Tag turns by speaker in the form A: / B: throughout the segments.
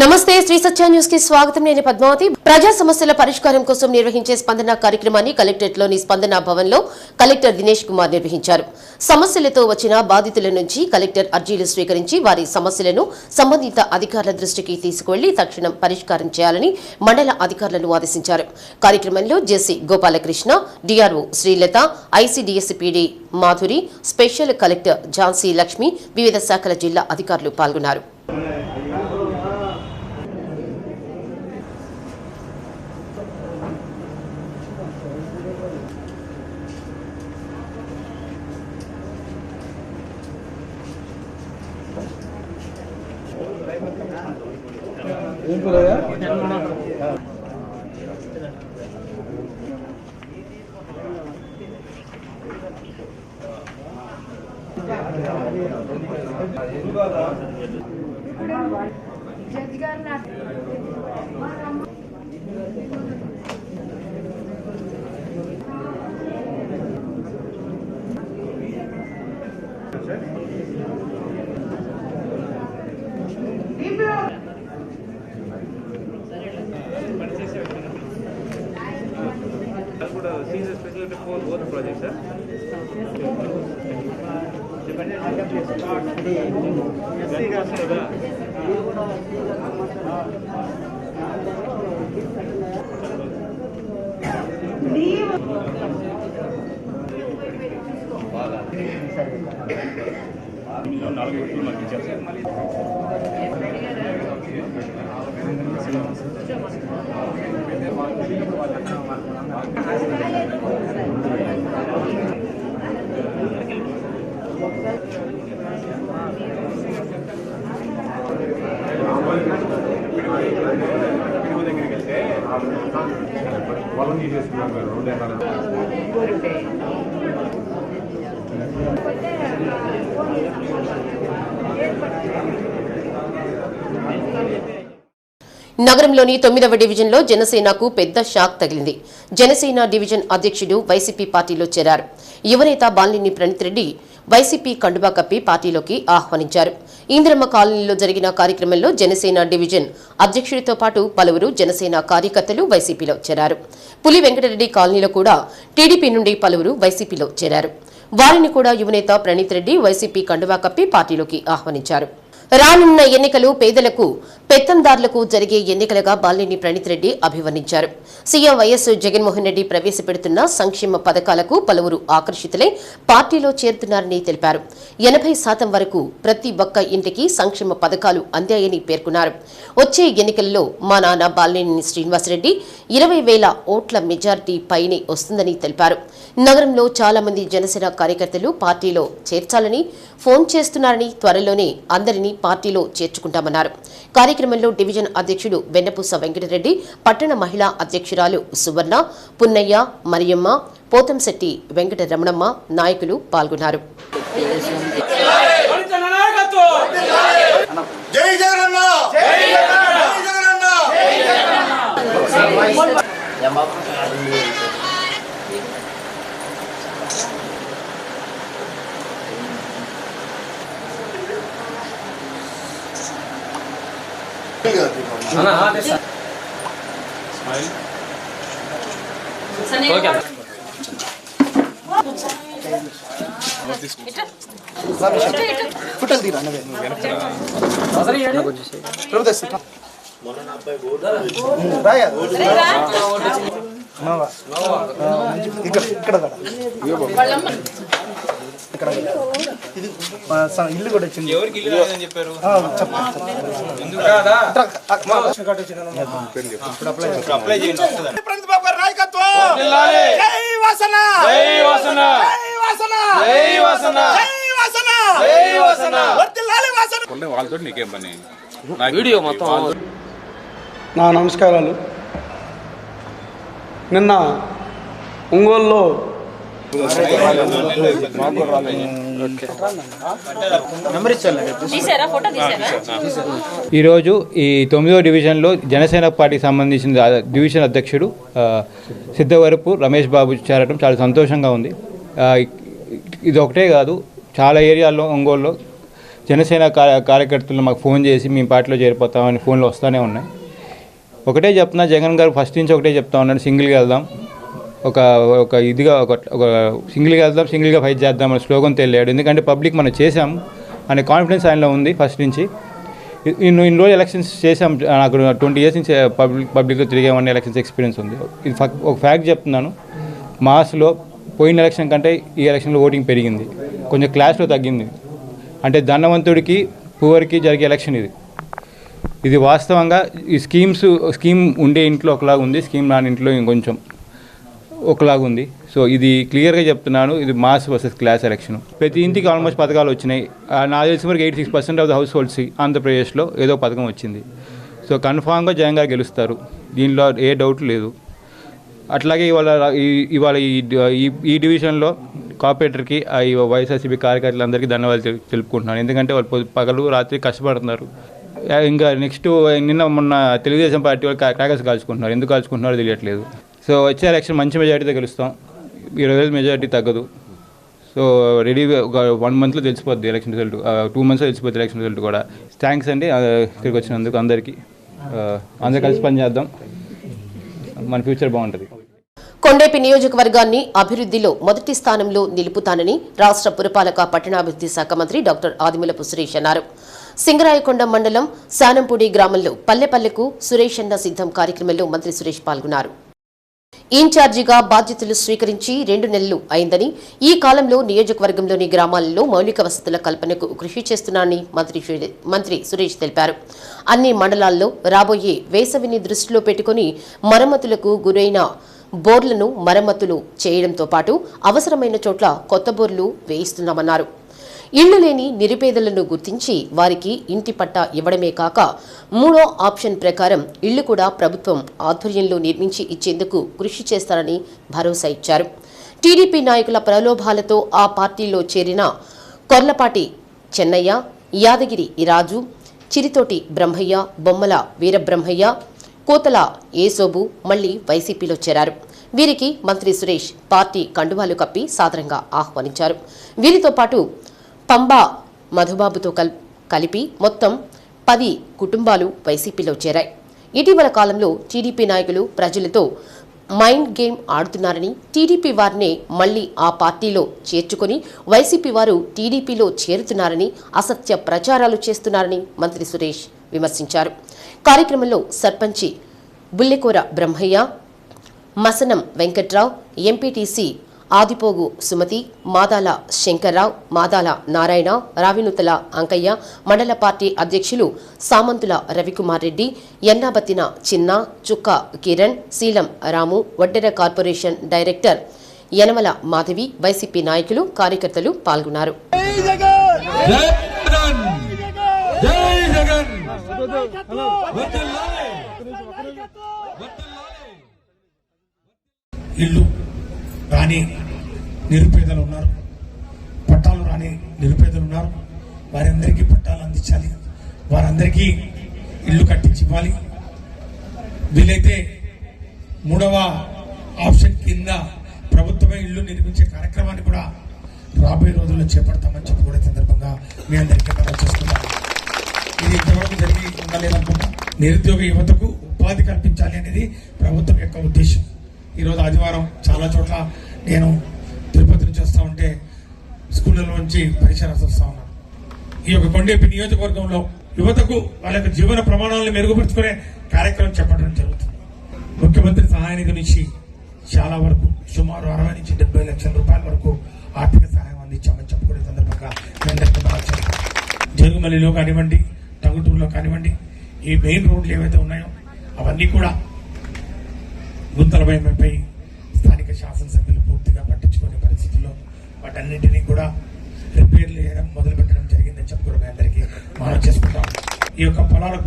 A: నమస్తే శ్రీ సత్య న్యూస్ కి స్వాగతం. నేను పద్మావతి. ప్రజా సమస్యల పరిష్కారం కోసం నిర్వహించే స్పందన కార్యక్రమాన్ని కలెక్టరేట్లోని స్పందన భవన్లో కలెక్టర్ దినేష్ కుమార్ నిర్వహించారు. సమస్యలతో వచ్చిన బాధితుల నుంచి కలెక్టర్ అర్జీలు స్వీకరించి వారి సమస్యలను సంబంధిత అధికారుల దృష్టికి తీసుకువెళ్లి తక్షణం పరిష్కారం చేయాలని మండల అధికారులను ఆదేశించారు. కార్యక్రమంలో JC Gopalakrishna, DRO Srilatha, ICDS PD Madhuri, special collector Jhansi Lakshmi, వివిధ శాఖల జిల్లా అధికారులు పాల్గొన్నారు.
B: for both projects, sir.
A: నగరంలోని 9వ డివిజన్లో జనసేనకు పెద్ద షాక్ తగిలింది. జనసేన డివిజన్ అధ్యక్షుడు వైసీపీ పార్టీలో చేరారు. యువనేత బాలినేని ప్రణీత్ రెడ్డి వైసీపీ కండువా కప్పి పార్టీలోకి ఆహ్వానించారు. ఇందిరమ్మ కాలనీలో జరిగిన కార్యక్రమంలో జనసేన డివిజన్ అధ్యక్షుడితో పాటు పలువురు జనసేన కార్యకర్తలు వైసీపీలో చేరారు. పులి వెంకటరెడ్డి కాలనీలో కూడా టీడీపీ నుండి పలువురు వైసీపీలో చేరారు. వారిని కూడా యువనేత ప్రణీత్ రెడ్డి వైసీపీ కండువా కప్పి పార్టీలోకి ఆహ్వానించారు. రానున్న ఎన్నికలు పేదలకు పెత్తందారులకు జరిగే ఎన్నికలుగా బాలినేని ప్రణీత్ రెడ్డి అభివర్ణించారు. సీఎం వైఎస్ జగన్మోహన్ రెడ్డి ప్రవేశపెడుతున్న సంక్షేమ పథకాలకు పలువురు ఆకర్షితులై పార్టీలో చేరుతున్నారని తెలిపారు. 80% వరకు ప్రతి ఒక్క ఇంటికి సంక్షేమ పథకాలు అందాయని పేర్కొన్నారు. వచ్చే ఎన్నికల్లో మా నాన్న బాలినేని శ్రీనివాసరెడ్డి 20,000 ఓట్ల మెజారిటీ పైనే వస్తుందని తెలిపారు. నగరంలో చాలా మంది జనసేన కార్యకర్తలు పార్టీలో చేర్చాలని ఫోన్ చేస్తున్నారని, త్వరలోనే అందరినీ పార్టీలో చేర్చుకుంటామన్నారు. కార్యక్రమంలో డివిజన్ అధ్యక్షుడు వెన్నపూస వెంకటరెడ్డి, పట్టణ మహిళా అధ్యక్షురాలు సువర్ణ, పున్నయ్య, మరియమ్మ, పోతంశెట్టి వెంకట రమణమ్మ నాయకులు పాల్గొన్నారు.
C: ఇల్లు కూడా వచ్చింది. ఎవరికి ఇల్లు లేదని చెప్పారు? వాళ్ళతో నీకేం పని? వీడియో మొత్తం.
D: నా నమస్కారాలు. నిన్న ఒంగోలులో
E: ఈరోజు ఈ 9వ డివిజన్లో జనసేన పార్టీకి సంబంధించిన డివిజన్ అధ్యక్షుడు సిద్ధవరపు రమేష్ బాబు చేరడం చాలా సంతోషంగా ఉంది. ఇది ఒకటే కాదు, చాలా ఏరియాల్లో ఒంగోలులో జనసేన కార్యకర్తలు మాకు ఫోన్ చేసి మేము పార్టీలో చేరిపోతామని ఫోన్లు వస్తూనే ఉన్నాయి. ఒకటే చెప్తున్నా, జగన్ గారు ఫస్ట్ నుంచి ఒకటే చెప్తా ఉన్నాడు, సింగిల్గా వెళ్దాం, ఒక ఇదిగా ఒక సింగిల్గా వెళ్దాం, సింగిల్గా ఫైట్ చేద్దాం అనే స్లోగన్ తెలియడు. ఎందుకంటే పబ్లిక్ మనం చేసాం అనే కాన్ఫిడెన్స్ ఆయనలో ఉంది ఫస్ట్ నుంచి. ఇన్ని రోజులు ఎలక్షన్స్ చేసాం, నాకు 20 years నుంచి పబ్లిక్లో తిరిగామని ఎలక్షన్స్ ఎక్స్పీరియన్స్ ఉంది. ఇది ఒక ఫ్యాక్ట్ చెప్తున్నాను, మాస్లో పోయిన ఎలక్షన్ కంటే ఈ ఎలక్షన్లో ఓటింగ్ పెరిగింది, కొంచెం క్లాస్లో తగ్గింది. అంటే ధనవంతుడికి పూవర్కి జరిగే ఎలక్షన్ ఇది వాస్తవంగా. ఈ స్కీమ్ ఉండే ఇంట్లో ఒకలాగా ఉంది, స్కీమ్ రాని ఇంట్లో ఇంకొంచెం ఒకలాగా ఉంది. సో ఇది క్లియర్గా చెప్తున్నాను, ఇది మాస్ వర్సెస్ క్లాస్ ఎలక్షన్. ప్రతి ఇంటికి ఆల్మోస్ట్ పథకాలు వచ్చినాయి. నాకు తెలిసిన వరకు 86% ఆఫ్ ద హౌస్ హోల్డ్స్కి ఆంధ్రప్రదేశ్లో ఏదో పథకం వచ్చింది. సో కన్ఫామ్గా జగన్ గారు గెలుస్తారు, దీనిలో ఏ డౌట్ లేదు. అట్లాగే ఇవాళ ఈ డివిజన్లో కార్పొరేటర్కి వైఎస్ఆర్సీపీ కార్యకర్తలందరికీ ధన్యవాదాలు తెలుపుకుంటున్నాను. ఎందుకంటే వాళ్ళు పగలు రాత్రి కష్టపడుతున్నారు. ఇంకా నెక్స్ట్ మొన్న తెలుగుదేశం పార్టీ వాళ్ళు క్రాకర్స్ కాల్చుకుంటున్నారు, ఎందుకు కాల్చుకుంటున్నారో తెలియట్లేదు. సో వచ్చే ఎలక్షన్ మంచి మెజారిటీతో గెలుస్తాం, 20,000 మెజారిటీ తగ్గదు. సో రెడీ ఒక 1 monthలో తెలిసిపోద్ది ఎలక్షన్ రిజల్ట్, 2 monthsలో తెలిసిపోద్ది ఎలక్షన్ రిజల్ట్ కూడా. థ్యాంక్స్ అండి ఇక్కడికి వచ్చినందుకు అందరికీ. అందరూ కలిసి పనిచేద్దాం, మన ఫ్యూచర్ బాగుంటుంది.
A: కొండేపి నియోజకవర్గాన్ని అభివృద్ధిలో మొదటి స్థానంలో నిలుపుతానని రాష్ట్ర పురపాలక పట్టణాభివృద్ధి శాఖ మంత్రి డాక్టర్ ఆదిమూలపు సురేష్ అన్నారు. సింగరాయకొండ మండలం శానంపూడి గ్రామంలో పల్లెపల్లెకు సురేష్ అన్న సిద్ధం కార్యక్రమంలో మంత్రి సురేష్ పాల్గొన్నారు. ఇన్ఛార్జిగా బాధ్యతలు స్వీకరించి 2 నెలలు అయిందని, ఈ కాలంలో నియోజకవర్గంలోని గ్రామాలలో మౌలిక వసతుల కల్పనకు కృషి చేస్తున్నానని మంత్రి సురేష్ తెలిపారు. అన్ని మండలాల్లో రాబోయే వేసవిని దృష్టిలో పెట్టుకుని మరమ్మతులకు గురైన బోర్లను మరమ్మతులు చేయడంతో పాటు అవసరమైన చోట్ల కొత్త బోర్లు వేయిస్తున్నామన్నారు. ఇళ్లు లేని నిరుపేదలను గుర్తించి వారికి ఇంటి పట్టా ఇవ్వడమే కాక 3వ ఆప్షన్ ప్రకారం ఇళ్లు కూడా ప్రభుత్వం ఆధ్వర్యంలో నిర్మించి ఇచ్చేందుకు కృషి చేస్తారని భరోసా ఇచ్చారు. టీడీపీ నాయకుల ప్రలోభాలతో ఆ పార్టీలో చేరిన కొర్లపాటి చెన్నయ్య, యాదగిరి రాజు, చిరితోటి బ్రహ్మయ్య, బొమ్మల వీరబ్రహ్మయ్య, కోతల ఏసోబు మళ్లీ వైసీపీలో చేరారు. వీరికి మంత్రి సురేష్ పార్టీ కండువాలు కప్పి సాదరంగా ఆహ్వానించారు. వీరితో పాటు పంబా మధుబాబుతో కలిపి మొత్తం 10 కుటుంబాలు వైసీపీలో చేరాయి. ఇటీవల కాలంలో టీడీపీ నాయకులు ప్రజలతో మైండ్ గేమ్ ఆడుతున్నారని, టీడీపీ వారినే మళ్లీ ఆ పార్టీలో చేర్చుకుని వైసీపీ వారు టీడీపీలో చేరుతున్నారని అసత్య ప్రచారాలు చేస్తున్నారని మంత్రి సురేష్ విమర్శించారు. కార్యక్రమంలో సర్పంచి బుల్లెకూర బ్రహ్మయ్య, మసనం వెంకట్రావు, ఎంపీటీసీ ఆదిపోగు సుమతి, మాదాల శంకర్రావు, మాదాల నారాయణ, రావినుతల అంకయ్య, మండల పార్టీ అధ్యక్షులు Samanthula Ravikumar Reddy, Ennabathina Chinna, Chukka Kiran, Seelam Ramu, Vaddera corporation director Yanamala Madhavi, YCP నాయకులు, కార్యకర్తలు పాల్గొన్నారు.
F: ఇల్లు రాని నిరుపేదలు ఉన్నారు, పట్టాలు రాని నిరుపేదలు ఉన్నారు. వారందరికీ పట్టాలు అందించాలి, వారందరికీ ఇల్లు కట్టించి ఇవ్వాలి. వీలైతే 3వ ఆప్షన్ కింద ప్రభుత్వమే ఇల్లు నిర్మించే కార్యక్రమాన్ని కూడా రాబోయే రోజుల్లో చేపడతామని చెప్పి కూడా సందర్భంగా మీ అందరికీ మనం చేసుకుంటాం. ఇది ఇంతవరకు జరిగి ఉండలేదనుకుంటా. నిరుద్యోగ యువతకు ఉపాధి కల్పించాలి అనేది ప్రభుత్వం యొక్క ఉద్దేశం. ఈరోజు ఆదివారం చాలా చోట్ల నేను తిరుపతి నుంచి వస్తూ ఉంటే స్కూళ్ళలో నుంచి పరిసరాలు వస్తూ ఉన్నాను. ఈ యొక్క కొండేపి నియోజకవర్గంలో యువతకు వాళ్ళ యొక్క జీవన ప్రమాణాలను మెరుగుపరుచుకునే కార్యక్రమం చేపట్టడం జరుగుతుంది. ముఖ్యమంత్రి సహాయ నిధి నుంచి చాలా వరకు సుమారు 60 నుంచి 70 లక్షల రూపాయల వరకు ఆర్థిక సహాయం అందించామని చెప్పుకునే సందర్భంగా జరుగుమల్లిలో కానివ్వండి, టంగుటూరులో కానివ్వండి, ఈ మెయిన్ రోడ్లు ఏవైతే ఉన్నాయో అవన్నీ కూడా గుంతలమయమై స్థానిక శాసనసభ్యులు పూర్తిగా పట్టించుకునే పరిస్థితుల్లో వాటన్నింటినీ కూడా రిపేర్లు చేయడం మొదలు పెట్టడం జరిగిందని చెప్పుకోవడం మీ అందరికీ మనం చేసుకుంటాం. ఈ యొక్క పొలాలకు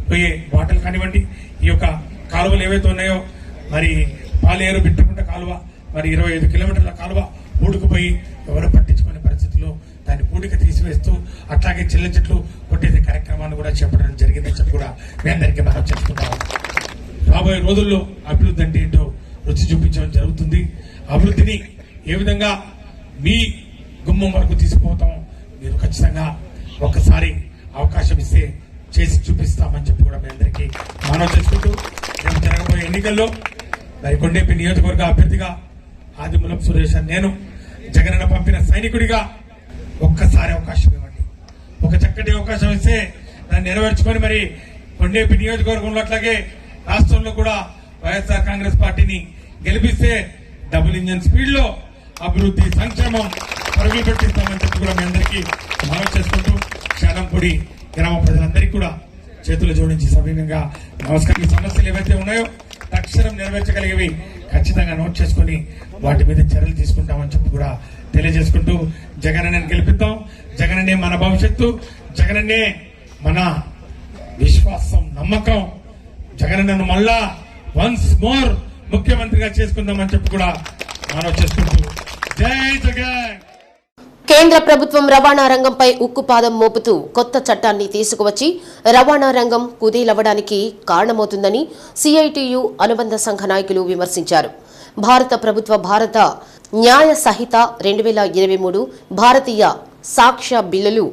F: పోయే వాటలు కానివ్వండి, ఈ యొక్క కాలువలు ఏవైతే ఉన్నాయో, మరి పాలేరు బిట్టకుంట కాలువ, మరి 25 కిలోమీటర్ల కాలువ ఊడుకుపోయి ఎవరు పట్టించుకునే పరిస్థితుల్లో దాన్ని పూడిక తీసివేస్తూ అట్లాగే చిల్ల చెట్లు కొట్టేసే కార్యక్రమాన్ని కూడా చేపట్టడం జరిగిందని చెప్పి కూడా మీ అందరికీ మనం చేసుకుంటాం. రాబోయే రోజుల్లో అభివృద్ధి అంటే ఏంటో రుచి చూపించడం జరుగుతుంది. అభివృద్ధిని ఏ విధంగా మీ గుమ్మం వరకు తీసుకుపోతాం మీరు ఖచ్చితంగా ఒక్కసారి అవకాశం ఇస్తే చేసి చూపిస్తామని చెప్పి కూడా మీ అందరికీ మనవి చేసుకుంటూ రేపు జరగబోయే ఎన్నికల్లో మరి కొండేపి నియోజకవర్గ అభ్యర్థిగా ఆదిమూలం సురేష్ అని నేను జగనన్న పంపిన సైనికుడిగా ఒక్కసారి అవకాశం ఇవ్వండి. ఒక చక్కటి అవకాశం ఇస్తే దాన్ని నెరవేర్చుకొని మరి కొండేపి నియోజకవర్గంలో అట్లాగే రాష్ట్రంలో కూడా వైఎస్ఆర్ కాంగ్రెస్ పార్టీని గెలిపిస్తే డబుల్ ఇంజన్ స్పీడ్ లో అభివృద్ధి సంక్షేమం పరుగులు పెట్టిస్తామని చెప్పి కూడా మీ అందరికీ మనవి చేసుకుంటూ శాలంపూడి గ్రామ ప్రజలందరికీ కూడా చేతులు జోడించి సవినయంగా నమస్కారం. ఈ సమస్యలు ఏవైతే ఉన్నాయో తక్షణం నెరవేర్చగలిగేవి ఖచ్చితంగా నోట్ చేసుకుని వాటి మీద చర్యలు తీసుకుంటామని చెప్పి కూడా తెలియజేసుకుంటూ జగనన్నని గెలిపిద్దాం. జగనన్నే మన భవిష్యత్తు, జగనన్నే మన విశ్వాసం, నమ్మకం. జగనన్నను మళ్ళా వన్స్ మోర్ ముఖ్యమంత్రిగా చేసుకుందామని చెప్పి కూడా మనం చేసుకుంటూ జై జగన్.
A: కేంద్ర ప్రభుత్వం రవాణా రంగంపై ఉక్కుపాదం మోపుతూ కొత్త చట్టాన్ని తీసుకువచ్చి రవాణా రంగం కుదేలవ్వడానికి కారణమవుతుందని సిఐటియు అనుబంధ సంఘ నాయకులు విమర్శించారు. భారత ప్రభుత్వ భారత న్యాయ సంహిత 2023, భారతీయ సాక్ష్య బిల్లులు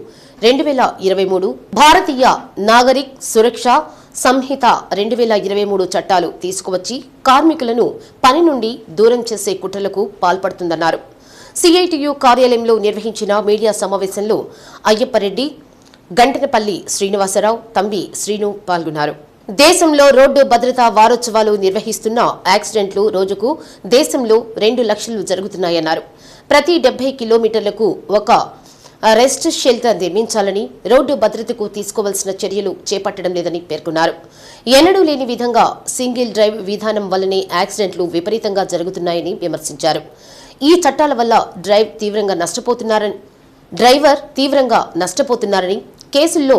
A: 2023, భారతీయ నాగరిక్ సురక్ష సంహిత 2023 చట్టాలు తీసుకువచ్చి కార్మికులను పని నుండి దూరం చేసే కుట్రలకు పాల్పడుతుందన్నారు. సిఐటియు కార్యాలయంలో నిర్వహించిన మీడియా సమావేశంలో అయ్యప్పరెడ్డి, గంటనపల్లి శ్రీనివాసరావు, తంబి శ్రీను పాల్గొన్నారు. దేశంలో రోడ్డు భద్రతా వారోత్సవాలు నిర్వహిస్తున్న యాక్సిడెంట్లు రోజుకు దేశంలో 2 లక్షలు జరుగుతున్నాయన్నారు. ప్రతి 70 కిలోమీటర్లకు ఒక రెస్ట్ షెల్టర్ నిర్మించాలని, రోడ్డు భద్రతకు తీసుకోవాల్సిన చర్యలు చేపట్టడం లేదని పేర్కొన్నారు. ఎన్నడూ లేని విధంగా సింగిల్ డ్రైవ్ విధానం వల్లనే యాక్సిడెంట్లు విపరీతంగా జరుగుతున్నాయని విమర్శించారు. ఈ చట్టాల వల్ల డ్రైవర్ తీవ్రంగా నష్టపోతున్నారని, కేసుల్లో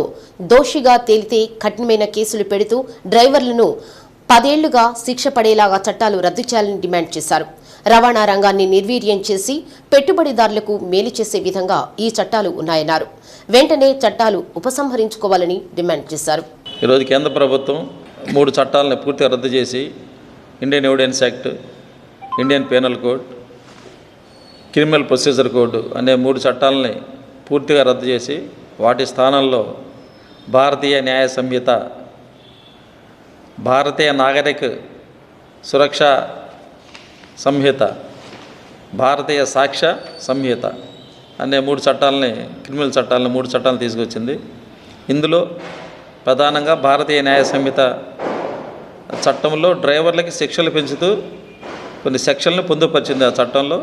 A: దోషిగా తేలితే కఠినమైన కేసులు పెడుతూ డ్రైవర్లను 10 ఏళ్లుగా శిక్ష పడేలాగా చట్టాలు రద్దు చేయాలని డిమాండ్ చేశారు. రవాణా రంగాన్ని నిర్వీర్యం చేసి పెట్టుబడిదారులకు మేలు చేసే విధంగా ఈ చట్టాలు ఉన్నాయన్నారు. వెంటనే చట్టాలు ఉపసంహరించుకోవాలని డిమాండ్ చేశారు.
G: ఈరోజు కేంద్ర ప్రభుత్వం 3 చట్టాలను పూర్తిగా రద్దు చేసి Indian evidence act, Indian penal code, criminal procedure code అనే 3 చట్టాలని పూర్తిగా రద్దు చేసి వాటి స్థానంలో భారతీయ న్యాయ సంహిత, భారతీయ నాగరిక సురక్ష సంహిత, భారతీయ సాక్ష్య సంహిత అనే 3 చట్టాలని, క్రిమినల్ చట్టాలని 3 చట్టాలను తీసుకొచ్చింది. ఇందులో ప్రధానంగా భారతీయ న్యాయ సంహిత చట్టంలో డ్రైవర్లకి శిక్షలు పెంచుతూ కొన్ని సెక్షన్లను పొందుపరిచింది. ఆ చట్టంలో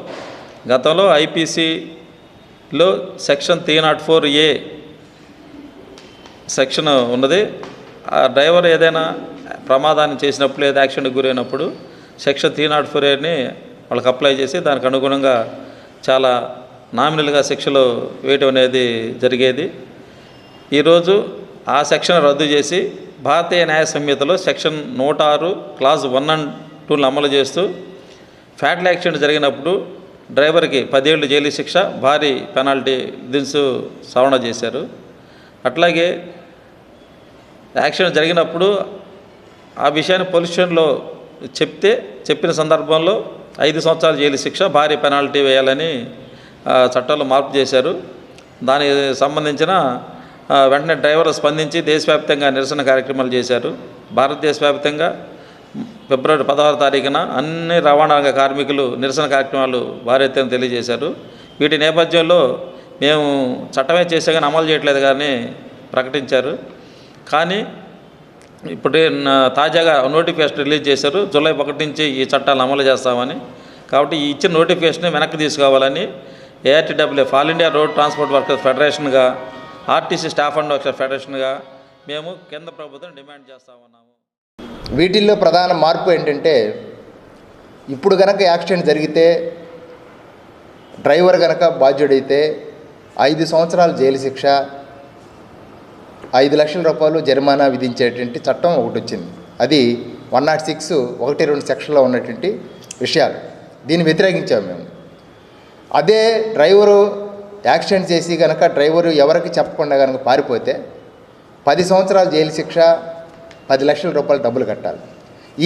G: గతంలో ఐపీసీలో సెక్షన్ 304A సెక్షన్ ఉన్నది. ఆ డ్రైవర్ ఏదైనా ప్రమాదాన్ని చేసినప్పుడు లేదా యాక్సిడెంట్కి గురైనప్పుడు సెక్షన్ 304Aని వాళ్ళకి అప్లై చేసి దానికి అనుగుణంగా చాలా నామినల్గా శిక్షలు వేయటం అనేది జరిగేది. ఈరోజు ఆ సెక్షన్ రద్దు చేసి భారతీయ న్యాయ సంహితలో సెక్షన్ 106 క్లాజ్ 1 and 2లను అమలు చేస్తూ ఫ్యాటల్ యాక్సిడెంట్ జరిగినప్పుడు డ్రైవర్కి 10 ఏళ్ళు జైలు శిక్ష, భారీ పెనాల్టీ విధించు సవరణ చేశారు. అట్లాగే యాక్సిడెంట్ జరిగినప్పుడు ఆ విషయాన్ని పోలీస్ స్టేషన్లో చెప్పిన సందర్భంలో 5 సంవత్సరాల జైలు శిక్ష, భారీ పెనాల్టీ వేయాలని చట్టాల్లో మార్పు చేశారు. దానికి సంబంధించిన వెంటనే డ్రైవర్లు స్పందించి దేశవ్యాప్తంగా నిరసన కార్యక్రమాలు చేశారు. భారతదేశ వ్యాప్తంగా ఫిబ్రవరి 16వ తారీఖున అన్ని రవాణా రంగ కార్మికులు నిరసన కార్యక్రమాలు భారీ ఎత్తున తెలియజేశారు. వీటి నేపథ్యంలో మేము చట్టమే చేసే కానీ అమలు చేయట్లేదు కానీ ప్రకటించారు. కానీ ఇప్పుడు తాజాగా నోటిఫికేషన్ రిలీజ్ చేశారు. జూలై 1 నుంచి ఈ చట్టాలను అమలు చేస్తామని. కాబట్టి ఈ ఇచ్చిన నోటిఫికేషన్ వెనక్కి తీసుకోవాలని ARTWF, all India road transport workers ఫెడరేషన్గా, ఆర్టీసీ స్టాఫ్ అండ్ వర్కర్స్ ఫెడరేషన్గా మేము కేంద్ర ప్రభుత్వం డిమాండ్ చేస్తూ ఉన్నాము.
H: వీటిల్లో ప్రధాన మార్పు ఏంటంటే, ఇప్పుడు కనుక యాక్సిడెంట్ జరిగితే డ్రైవర్ కనుక బాధ్యుడైతే 5 సంవత్సరాల జైలు శిక్ష, 5 లక్షల రూపాయలు జరిమానా విధించేటువంటి చట్టం ఒకటి వచ్చింది. అది 106, 1-2 సెక్షన్లో ఉన్నటువంటి విషయాలు. దీన్ని వ్యతిరేకించాము మేము. అదే డ్రైవరు యాక్సిడెంట్ చేసి కనుక డ్రైవరు ఎవరికి చెప్పకుండా కనుక పారిపోతే 10 సంవత్సరాల జైలు శిక్ష, 10 లక్షల రూపాయలు డబ్బులు కట్టాలి.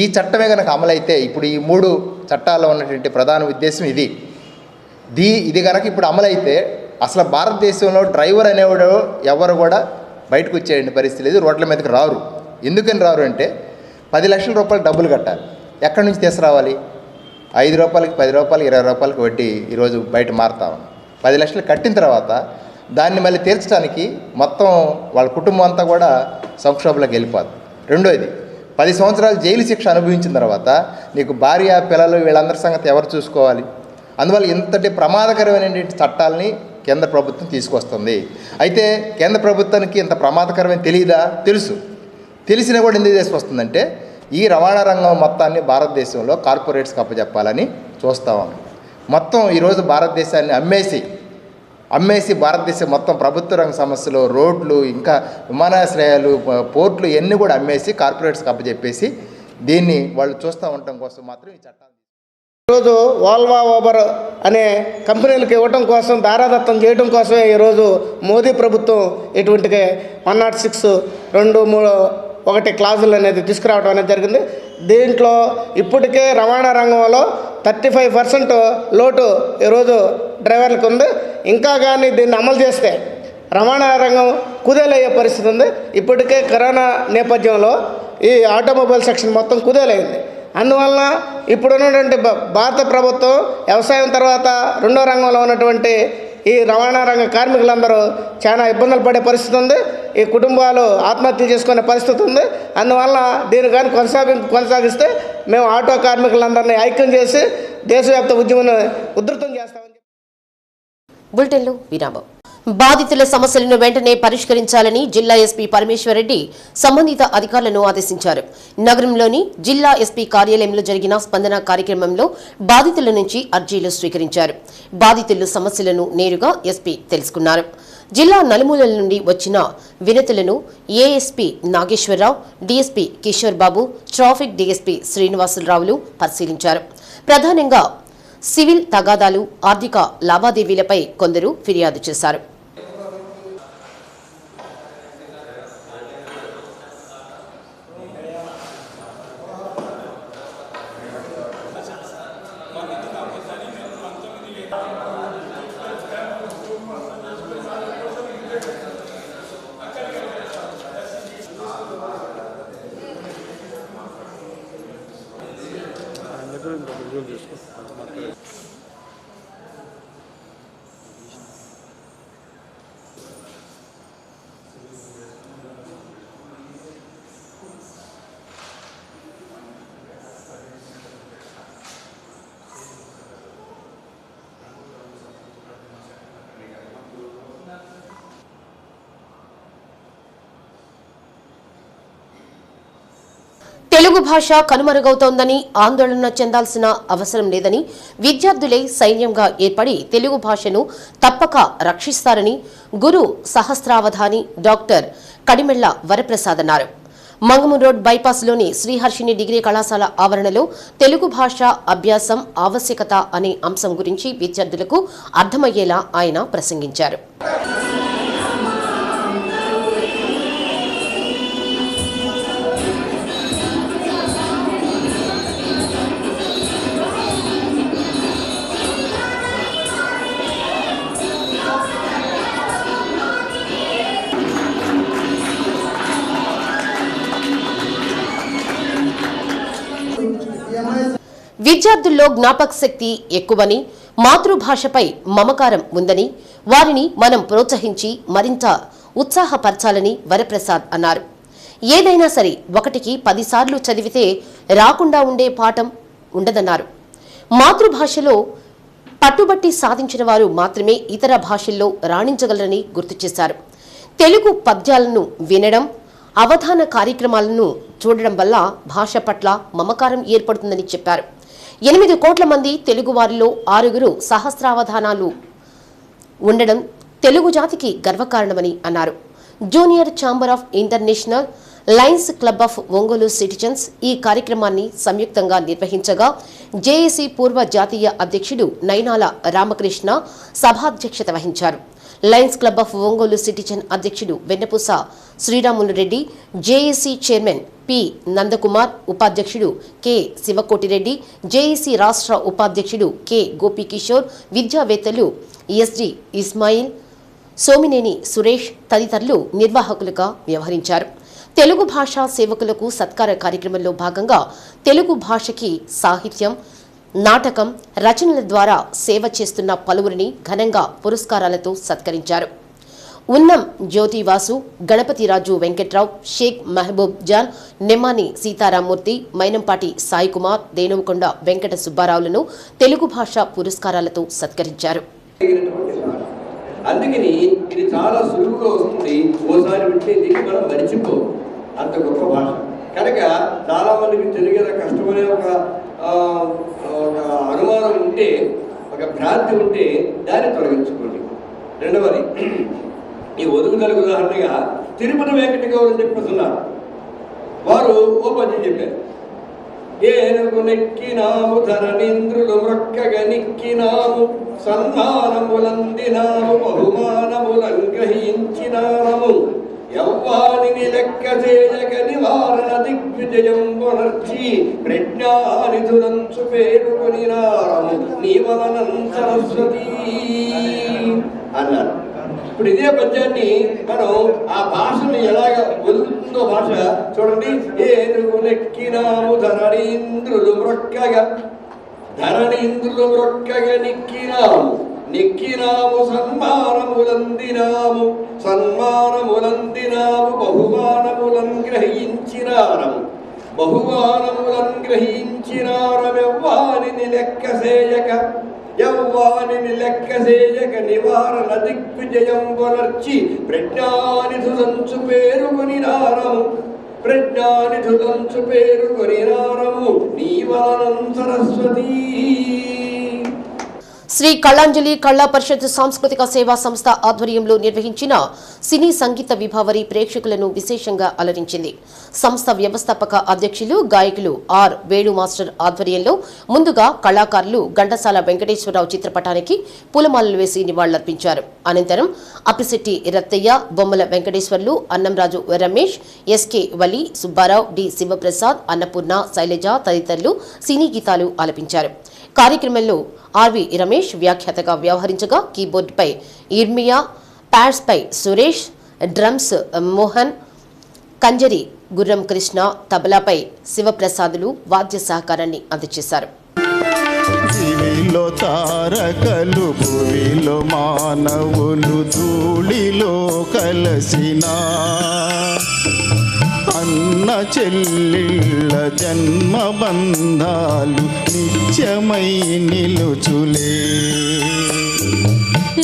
H: ఈ చట్టమే కనుక అమలైతే, ఇప్పుడు ఈ 3 చట్టాల్లో ఉన్నటువంటి ప్రధాన ఉద్దేశం ఇది కనుక ఇప్పుడు అమలైతే అసలు భారతదేశంలో డ్రైవర్ అనేవాడు ఎవరు కూడా బయటకు వచ్చేయండి పరిస్థితి లేదు, రోడ్ల మీదకి రారు. ఎందుకని రారు అంటే 10 లక్షల రూపాయలు డబ్బులు కట్టాలి. ఎక్కడి నుంచి తీసుకురావాలి? 5 రూపాయలకి, 10 రూపాయలకి, 20 రూపాయలకి వడ్డీ ఈరోజు బయట మారుతాం. 10 లక్షలు కట్టిన తర్వాత దాన్ని మళ్ళీ తీర్చడానికి మొత్తం వాళ్ళ కుటుంబం అంతా కూడా సంక్షోభంలోకి వెళ్ళిపోదు. రెండోది, 10 సంవత్సరాలు జైలు శిక్ష అనుభవించిన తర్వాత నీకు భార్య, పిల్లలు వీళ్ళందరి సంగతి ఎవరు చూసుకోవాలి? అందువల్ల ఇంతటి ప్రమాదకరమైన చట్టాలని కేంద్ర ప్రభుత్వం తీసుకొస్తుంది. అయితే కేంద్ర ప్రభుత్వానికి ఇంత ప్రమాదకరమైన తెలియదా? తెలిసినా కూడా ఎందుకు తీసుకొస్తుందంటే ఈ రవాణా రంగం మొత్తాన్ని భారతదేశంలో కార్పొరేట్స్కి అప్పచెప్పాలని చూస్తూ ఉన్నాం. మొత్తం ఈరోజు భారతదేశాన్ని అమ్మేసి భారతదేశం మొత్తం ప్రభుత్వ రంగ సమస్యలు, రోడ్లు, ఇంకా విమానాశ్రయాలు, పోర్ట్లు ఇవన్నీ కూడా అమ్మేసి కార్పొరేట్స్కి అప్పచెప్పేసి దీన్ని వాళ్ళు చూస్తూ ఉండటం కోసం మాత్రం ఈ చట్టాలు
I: ఈరోజు ఓల్వా, ఊబర్ అనే కంపెనీలకు ఇవ్వటం కోసం, దారాదత్తం చేయడం కోసమే ఈరోజు మోదీ ప్రభుత్వం ఇటువంటి 106, 2, 3, 1 క్లాజులు అనేది తీసుకురావడం అనేది జరిగింది. దీంట్లో ఇప్పటికే రవాణా రంగంలో 35% లోటు ఈరోజు డ్రైవర్లకు ఉంది. ఇంకా కానీ దీన్ని అమలు చేస్తే రవాణా రంగం కుదేలయ్యే పరిస్థితి ఉంది. ఇప్పటికే కరోనా నేపథ్యంలో ఈ ఆటోమొబైల్ సెక్షన్ మొత్తం కుదేలైంది. అందువలన ఇప్పుడున్నటువంటి భారత ప్రభుత్వం వ్యవసాయం తర్వాత రెండో రంగంలో ఉన్నటువంటి ఈ రవాణా రంగ కార్మికులందరూ చాలా ఇబ్బందులు పడే పరిస్థితి ఉంది. ఈ కుటుంబాలు ఆత్మహత్య చేసుకునే పరిస్థితి ఉంది. అందువలన దీన్ని కానీ కొనసాగిస్తే మేము ఆటో కార్మికులందరినీ ఐక్యం చేసి దేశవ్యాప్త ఉద్యమాన్ని ఉధృతం చేస్తామని
A: బులెటిన్లో విరామం. బాధితుల సమస్యలను వెంటనే పరిష్కరించాలని జిల్లా ఎస్పీ పరమేశ్వరరెడ్డి సంబంధిత అధికారులను ఆదేశించారు. నగరంలోని జిల్లా ఎస్పీ కార్యాలయంలో జరిగిన స్పందన కార్యక్రమంలో బాధితుల నుంచి అర్జీలు స్వీకరించారు. బాధితుల సమస్యలను నేరుగా ఎస్పీ తెలుసుకున్నారు. జిల్లా నలుమూలల నుండి వచ్చిన వినతులను ASP Nageswararao, DSP Kishore Babu, traffic DSP శ్రీనివాసరావులు పరిశీలించారు. ప్రధానంగా సివిల్ తగాదాలు, ఆర్థిక లావాదేవీలపై కొందరు ఫిర్యాదు చేశారు. తెలుగు భాష కనుమరుగవుతోందని ఆందోళన చెందాల్సిన అవసరం లేదని, విద్యార్థులే సైన్యంగా ఏర్పడి తెలుగు భాషను తప్పక రక్షిస్తారని గురు సహస్రావధాని డాక్టర్ కడిమెళ్ల వరప్రసాద్ అన్నారు. మంగమూరు రోడ్ బైపాస్లోని శ్రీహర్షిని డిగ్రీ కళాశాల ఆవరణలో తెలుగు భాష అభ్యాసం ఆవశ్యకత అనే అంశం గురించి విద్యార్థులకు అర్థమయ్యేలా ఆయన ప్రసంగించారు. విద్యార్థుల్లో జ్ఞాపక శక్తి ఎక్కువని, మాతృభాషపై మమకారం ఉందని, వారిని మనం ప్రోత్సహించి మరింత ఉత్సాహపరచాలని వరప్రసాద్ అన్నారు. ఏదైనా సరే 1కి 10 సార్లు చదివితే రాకుండా ఉండే పాఠం ఉండదన్నారు. మాతృభాషలో పట్టుబట్టి సాధించిన వారు మాత్రమే ఇతర భాషల్లో రాణించగలరని గుర్తు చేశారు. తెలుగు పద్యాలను వినడం, అవధాన కార్యక్రమాలను చూడడం వల్ల భాష పట్ల మమకారం ఏర్పడుతుందని చెప్పారు. 8 కోట్ల మంది తెలుగు వారిలో 6 సహస్రావధానాలు ఉండడం తెలుగు జాతికి గర్వకారణమని అన్నారు. Junior chamber of international Lions Club of Ongole citizens ఈ కార్యక్రమాన్ని సంయుక్తంగా నిర్వహించగా జేఏసీ పూర్వ జాతీయ అధ్యక్షుడు నైనాల రామకృష్ణ సభాధ్యక్షత వహించారు. Lions Club of Ongole citizen అధ్యక్షుడు Vennapusa Sreeramulu Reddy, JAC chairman P Nandakumar, ఉపాధ్యక్షుడు కె శివకోటిరెడ్డి, జేఏసీ రాష్ట్ర ఉపాధ్యక్షుడు కె గోపీకిషోర్, విద్యావేత్తలు ఎస్డి ఇస్మాయిల్, సోమినేని సురేష్ తదితరులు నిర్వాహకులుగా వ్యవహరించారు. తెలుగు భాషా సేవకులకు సత్కార కార్యక్రమంలో భాగంగా తెలుగు భాషకి సాహిత్యం, నాటకం, రచనల ద్వారా సేవ చేస్తున్న పలువురిని ఘనంగా పురస్కారాలతో సత్కరించారు. ఉన్నం జ్యోతివాసు, గణపతిరాజు వెంకట్రావు, షేక్ మహబూబ్ జాన్, నెమ్మాని సీతారామూర్తి, మైనంపాటి సాయికుమార్, దేనుకొండ వెంకట సుబ్బారావులను తెలుగు భాష పురస్కారాలతో సత్కరించారు.
J: అందుకని ఇది చాలా సులువుగా వస్తుంది. ఓసారి వింటే దీన్ని మనం మరిచిపో, అంత గొప్ప భాష కనుక చాలా మందికి తెలుగు కష్టమనే ఒక అనుమానం ఉంటే, ఒక భ్రాంతి ఉంటే దాన్ని తొలగించుకోండి. రెండవది, ఈ ఒదుగుదలకు ఉదాహరణగా తిరుపతి వెంకట గౌడ్ అని చెప్పుతున్నారు. వారు ఓ పద్యం చెప్పారు. ఏనుగు నెక్కినాము ధరణీంద్రులు మ్రొక్కగా నిక్కినాము, సన్మానములందినాము బహుమానములంగ్రహించినాము, యవ్వానిని లెక్క చేయక నివారణ దిగ్విజయం పునర్చి, ప్రజ్ఞానిధులంచు పేరుకొని నారము నీవలనం సరస్వతి అన్నారు. ఇప్పుడు ఇదే పద్యాన్ని మనం ఆ భాషను ఎలాగ వదులుతుందో భాష చూడండి. ఏనుగు నెక్కినాము ధరణీంద్రులు మ్రొక్కగా, ధరణీంద్రులు మ్రొక్కగా నెక్కినాము సన్మానములందినాము, సన్మానములందినాము బహుమానములంగ్రహించినారము, బహుమానములంగ్రహించినారమెవ్వానిని లెక్కసేయక, యవ్వానిని లెక్కసేయక నివారణ దిగ్విజయం పునర్చి, ప్రజ్ఞానిధులంచు పేరుకొని నారము, ప్రజ్ఞానిధులంచు పేరుకొని నారము నీవలనం సరస్వతి.
A: శ్రీ కళాంజలి కళా పరిషత్ సాంస్కృతిక సేవా సంస్థ ఆధ్వర్యంలో నిర్వహించిన సినీ సంగీత విభావరి ప్రేక్షకులను విశేషంగా అలరించింది. సంస్థ వ్యవస్థాపక అధ్యక్షులు, గాయకులు ఆర్ వేణు మాస్టర్ ఆధ్వర్యంలో ముందుగా కళాకారులు ఘంటసాల వెంకటేశ్వరరావు చిత్రపటానికి పూలమాలలు వేసి నివాళులర్పించారు. అనంతరం అప్పిశెట్టి రత్తయ్య, బొమ్మల వెంకటేశ్వర్లు, అన్నంరాజు రమేష్, ఎస్కే వలి, సుబ్బారావు, డి శివప్రసాద్, అన్నపూర్ణ, శైలజ తదితరులు సినీ గీతాలు ఆలపించారు. కార్యక్రమంలో ఆర్వి రమేష్ వ్యాఖ్యాతగా వ్యవహరించగా, కీబోర్డుపై ఇర్మియా, ప్యాడ్స్పై సురేష్, డ్రమ్స్ మోహన్, కంజరి గుర్రం కృష్ణ, తబలాపై శివప్రసాదులు వాద్య సహకారాన్ని అందజేశారు.
K: జీవిలో తారకలు, భూమిలో మానవులు, ధూళిలో కలసిన అన్న చెల్లిళ్ళ జన్మ బంధాలు నిత్యమై నిలుచులే.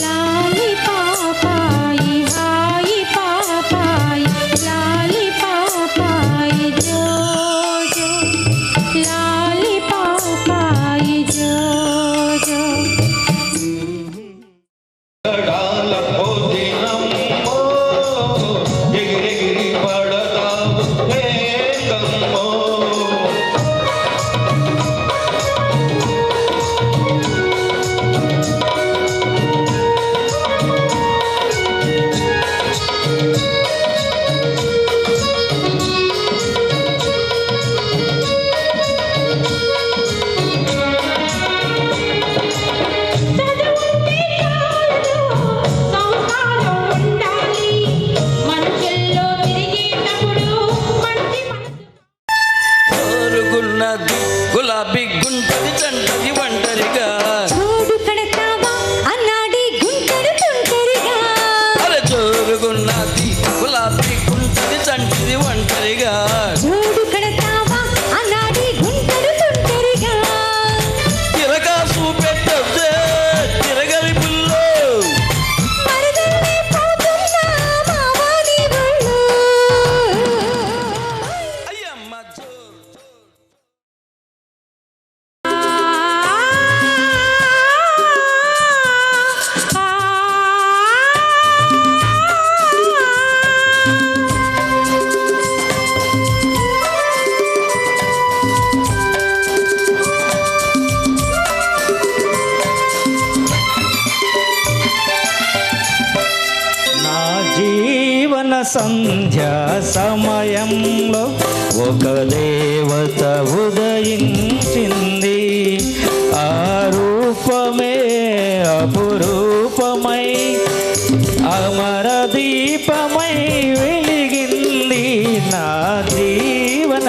L: లాలి పాపాయి హాయి పాపాయి, లాలి పాపాయి జో జో, లాలి పాపాయి జో జో.
M: సంధ్యా సమయంలో ఒక దేవత ఉదయించింది. ఆ రూపమే అపురూపమై అమర దీపమై వెలిగింది నా జీవన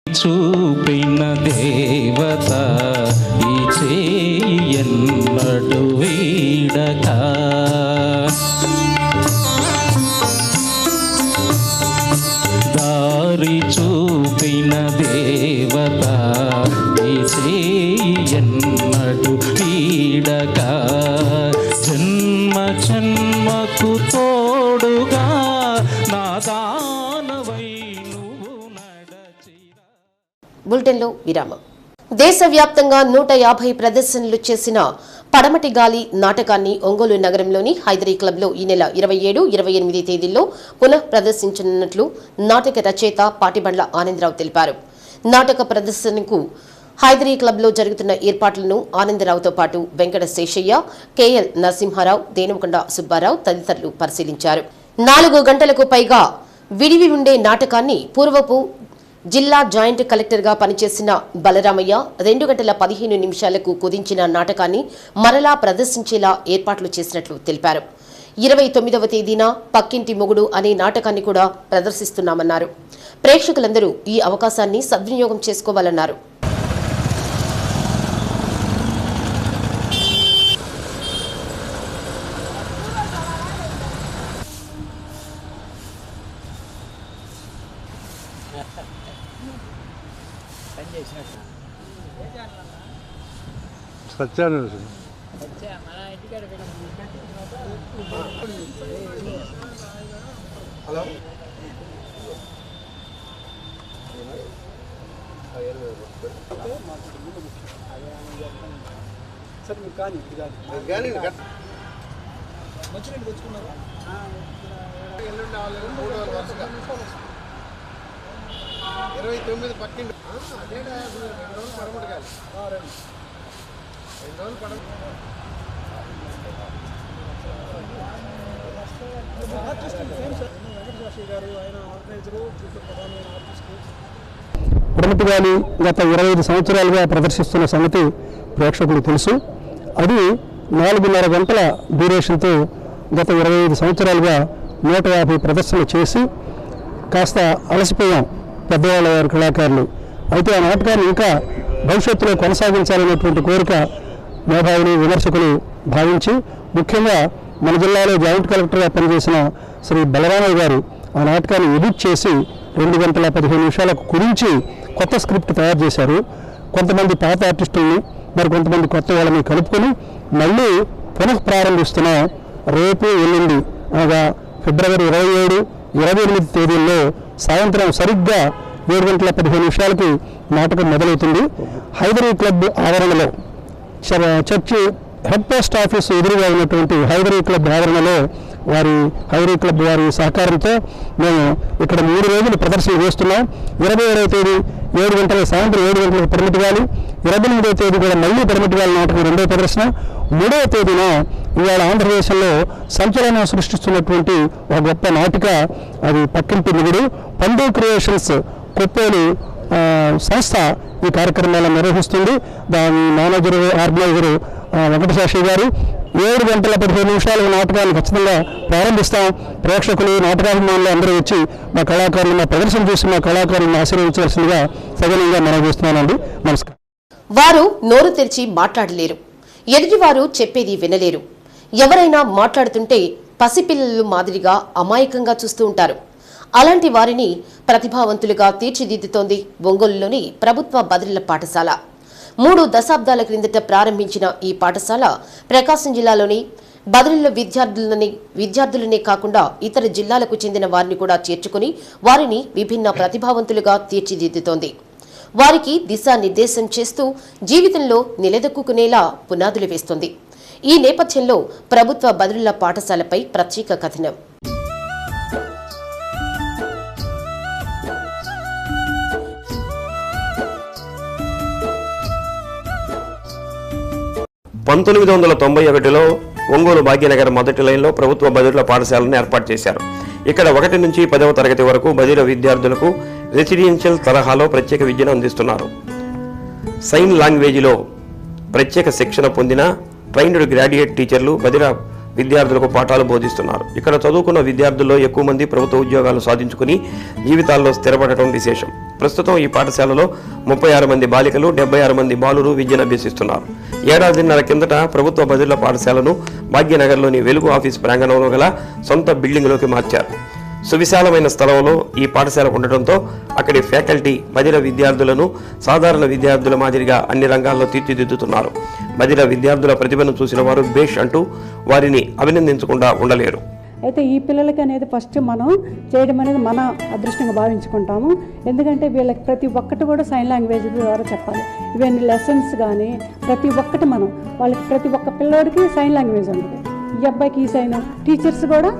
M: చూపిన దేవత ఈ చేయి ఎన్నడు వీడక దారి చూపిన దేవత ఈ చేయి ఎన్నడు వీడక జన్మ జన్మకు తోడుగా నా దానవై
A: బులెటిన్లో విరామం. దేశవ్యాప్తంగా 150 ప్రదర్శనలు చేసిన పడమటి గాలి నాటకాన్ని ఒంగోలు నగరంలోని హైదరీ క్లబ్లో ఈ నెల 27, 28 తేదీల్లో పునః ప్రదర్శించనున్నట్లు నాటక రచయిత పాటిబండ్ల ఆనందరావు తెలిపారు. నాటక ప్రదర్శనకు హైదరీ క్లబ్లో జరుగుతున్న ఏర్పాట్లను ఆనందరావుతో పాటు వెంకట శేషయ్య, కేఎల్ నరసింహారావు, దేనుకొండ సుబ్బారావు తదితరులు పరిశీలించారు. 4 గంటలకు పైగా విడివి ఉండే నాటకాన్ని పూర్వపు జిల్లా జాయింట్ కలెక్టర్గా పనిచేసిన బలరామయ్య 2 గంటల 15 నిమిషాలకు కుదించిన నాటకాన్ని మరలా ప్రదర్శించేలా ఏర్పాట్లు చేసినట్లు తెలిపారు. 29వ తేదీన పక్కింటి మొగుడు అనే నాటకాన్ని కూడా ప్రదర్శిస్తున్నామన్నారు. ప్రేక్షకులందరూ ఈ అవకాశాన్ని సద్వినియోగం చేసుకోవాలన్నారు.
D: సత్యాన్వేషణ హలో సార్ మీరు కానీ మంచినీళ్ళు తెచ్చుకున్నారు ఎల్లుండి 3 వరుసగా 29 పక్కిండు అదే 2 రోజులు పడమటి కాదు 2 రోజులు పడమ
N: పడమటి గాలి గత 25 సంవత్సరాలుగా ప్రదర్శిస్తున్న సంగతి ప్రేక్షకులు తెలుసు. అది 4.5 గంటల డ్యూరేషన్తో గత 25 సంవత్సరాలుగా 150 ప్రదర్శనలు చేసి కాస్త అలసిపోయాం పెద్దవాళ్ళ వారి కళాకారులు. అయితే ఆ నాటకాన్ని ఇంకా భవిష్యత్తులో కొనసాగించాలనేటువంటి కోరిక మేధావులు విమర్శకులు భావించి ముఖ్యంగా మన జిల్లాలో జాయింట్ కలెక్టర్గా పనిచేసిన శ్రీ బలరామయ్య గారు ఆ నాటకాన్ని ఎడిట్ చేసి 2 గంటల 15 నిమిషాలకు కురించి కొత్త స్క్రిప్ట్ తయారు చేశారు. కొంతమంది పాత ఆర్టిస్టుల్ని మరి కొంతమంది కొత్త వాళ్ళని కలుపుకొని మళ్ళీ పునః ప్రారంభిస్తున్నాం. రేపు ఎల్లుండి అనగా ఫిబ్రవరి 27, 28 తేదీల్లో సాయంత్రం సరిగ్గా 7 గంటల 15 నిమిషాలకి నాటకం మొదలవుతుంది. హైదరీ క్లబ్ ఆవరణలో చర్చి హెడ్ పోస్ట్ ఆఫీస్ ఎదురుగా ఉన్నటువంటి హైదరీ క్లబ్ ఆవరణలో హైదరీ క్లబ్ వారి సహకారంతో మేము ఇక్కడ 3 రోజులు ప్రదర్శన చేస్తున్నాం. 22వ తేదీ 7 గంటల సాయంత్రం 7 గంటలకు పడమటి గాలి, 28వ తేదీ కూడా మళ్ళీ పడమటి గాలి నాటకం 2వ ప్రదర్శన, 3వ తేదీన ఇవాళ ఆంధ్రదేశంలో సంచలనం సృష్టిస్తున్నటువంటి ఒక గొప్ప నాటిక అది పక్కింటి మొగుడు. పండు క్రియేషన్స్ కొత్తోలు సంస్థ ఈ కార్యక్రమాలను నిర్వహిస్తుంది. దాని మేనేజరు ఆర్గనైజరు వెంకటశేషయ్య గారు 7 గంటల 15 నిమిషాల నాటకాన్ని ఖచ్చితంగా ప్రారంభిస్తాం. ప్రేక్షకులు నాటకాభిమానులు అందరూ వచ్చి మా కళాకారులు మా ప్రదర్శన చూసి మా కళాకారులను ఆశీర్వదించవలసిందిగా సగనంగా మనం చేస్తున్నానండి. నమస్కారం.
A: వారు నోరు తెరిచి మాట్లాడలేరు, ఎదుటివారు చెప్పేది వినలేరు. ఎవరైనా మాట్లాడుతుంటే పసిపిల్లలు మాదిరిగా అమాయకంగా చూస్తూ ఉంటారు. అలాంటి వారిని ప్రతిభావంతులుగా తీర్చిదిద్దుతోంది ఒంగోలులోని ప్రభుత్వ బదిలీల పాఠశాల. 3 దశాబ్దాల క్రిందట ప్రారంభించిన ఈ పాఠశాల ప్రకాశం జిల్లాలోని బదిలీల విద్యార్థులనే కాకుండా ఇతర జిల్లాలకు చెందిన వారిని కూడా చేర్చుకుని వారిని విభిన్న ప్రతిభావంతులుగా తీర్చిదిద్దుతోంది. వారికి దిశానిర్దేశం చేస్తూ జీవితంలో నిలదొక్కునేలా పునాదులు వేస్తోంది. ఈ నేపథ్యంలో ప్రభుత్వ బదిలీల పాఠశాలపై ప్రత్యేక కథనం.
O: 1991లో ఒంగోలు భాగ్యనగర్ మొదటి లైన్లో ప్రభుత్వ బదిలీల పాఠశాలను ఏర్పాటు చేశారు. ఇక్కడ 1 నుంచి 10వ తరగతి వరకు బదిలీ విద్యార్థులకు రెసిడెన్షియల్ తరహాలో ప్రత్యేక విద్యను అందిస్తున్నారు. సైన్ లాంగ్వేజ్లో ప్రత్యేక శిక్షణ పొందిన ట్రైన్డ్ గ్రాడ్యుయేట్ టీచర్లు బదిలీ విద్యార్థులకు పాఠాలు బోధిస్తున్నారు. ఇక్కడ చదువుకున్న విద్యార్థుల్లో ఎక్కువ మంది ప్రభుత్వ ఉద్యోగాలు సాధించుకుని జీవితాల్లో స్థిరపడటం విశేషం. ప్రస్తుతం ఈ పాఠశాలలో 36 మంది బాలికలు 76 మంది బాలురు విద్యను అభ్యసిస్తున్నారు. ఏడాదిన్నర కిందట ప్రభుత్వ బదిలీల పాఠశాలను భాగ్యనగర్లోని వెలుగు ఆఫీస్ ప్రాంగణంలో గల సొంత బిల్డింగ్లోకి మార్చారు. సువిశాలమైన స్థలంలో ఈ పాఠశాల ఉండటంతో అక్కడి ఫ్యాకల్టీ బదిలీ విద్యార్థులను సాధారణ విద్యార్థుల మాదిరిగా అన్ని రంగాల్లో తీర్చిదిద్దుతున్నారు. బదిలీ విద్యార్థుల ప్రతిభను చూసిన వారు బేష్ అంటూ వారిని అభినందించకుండా ఉండలేరు.
P: అయితే ఈ పిల్లలకి అనేది ఫస్ట్ మనం చేయడం అనేది మన అదృష్టంగా భావించుకుంటాము. ఎందుకంటే వీళ్ళకి ప్రతి ఒక్కటి కూడా సైన్ లాంగ్వేజ్ ద్వారా చెప్పాలి. ఇవన్నీ లెసన్స్ కానీ ప్రతి ఒక్కటి మనం వాళ్ళకి ప్రతి ఒక్క పిల్లోడికి సైన్ లాంగ్వేజ్ ఉంటుంది. ఈ అబ్బాయికి ఈ సైన్, టీచర్స్ కూడా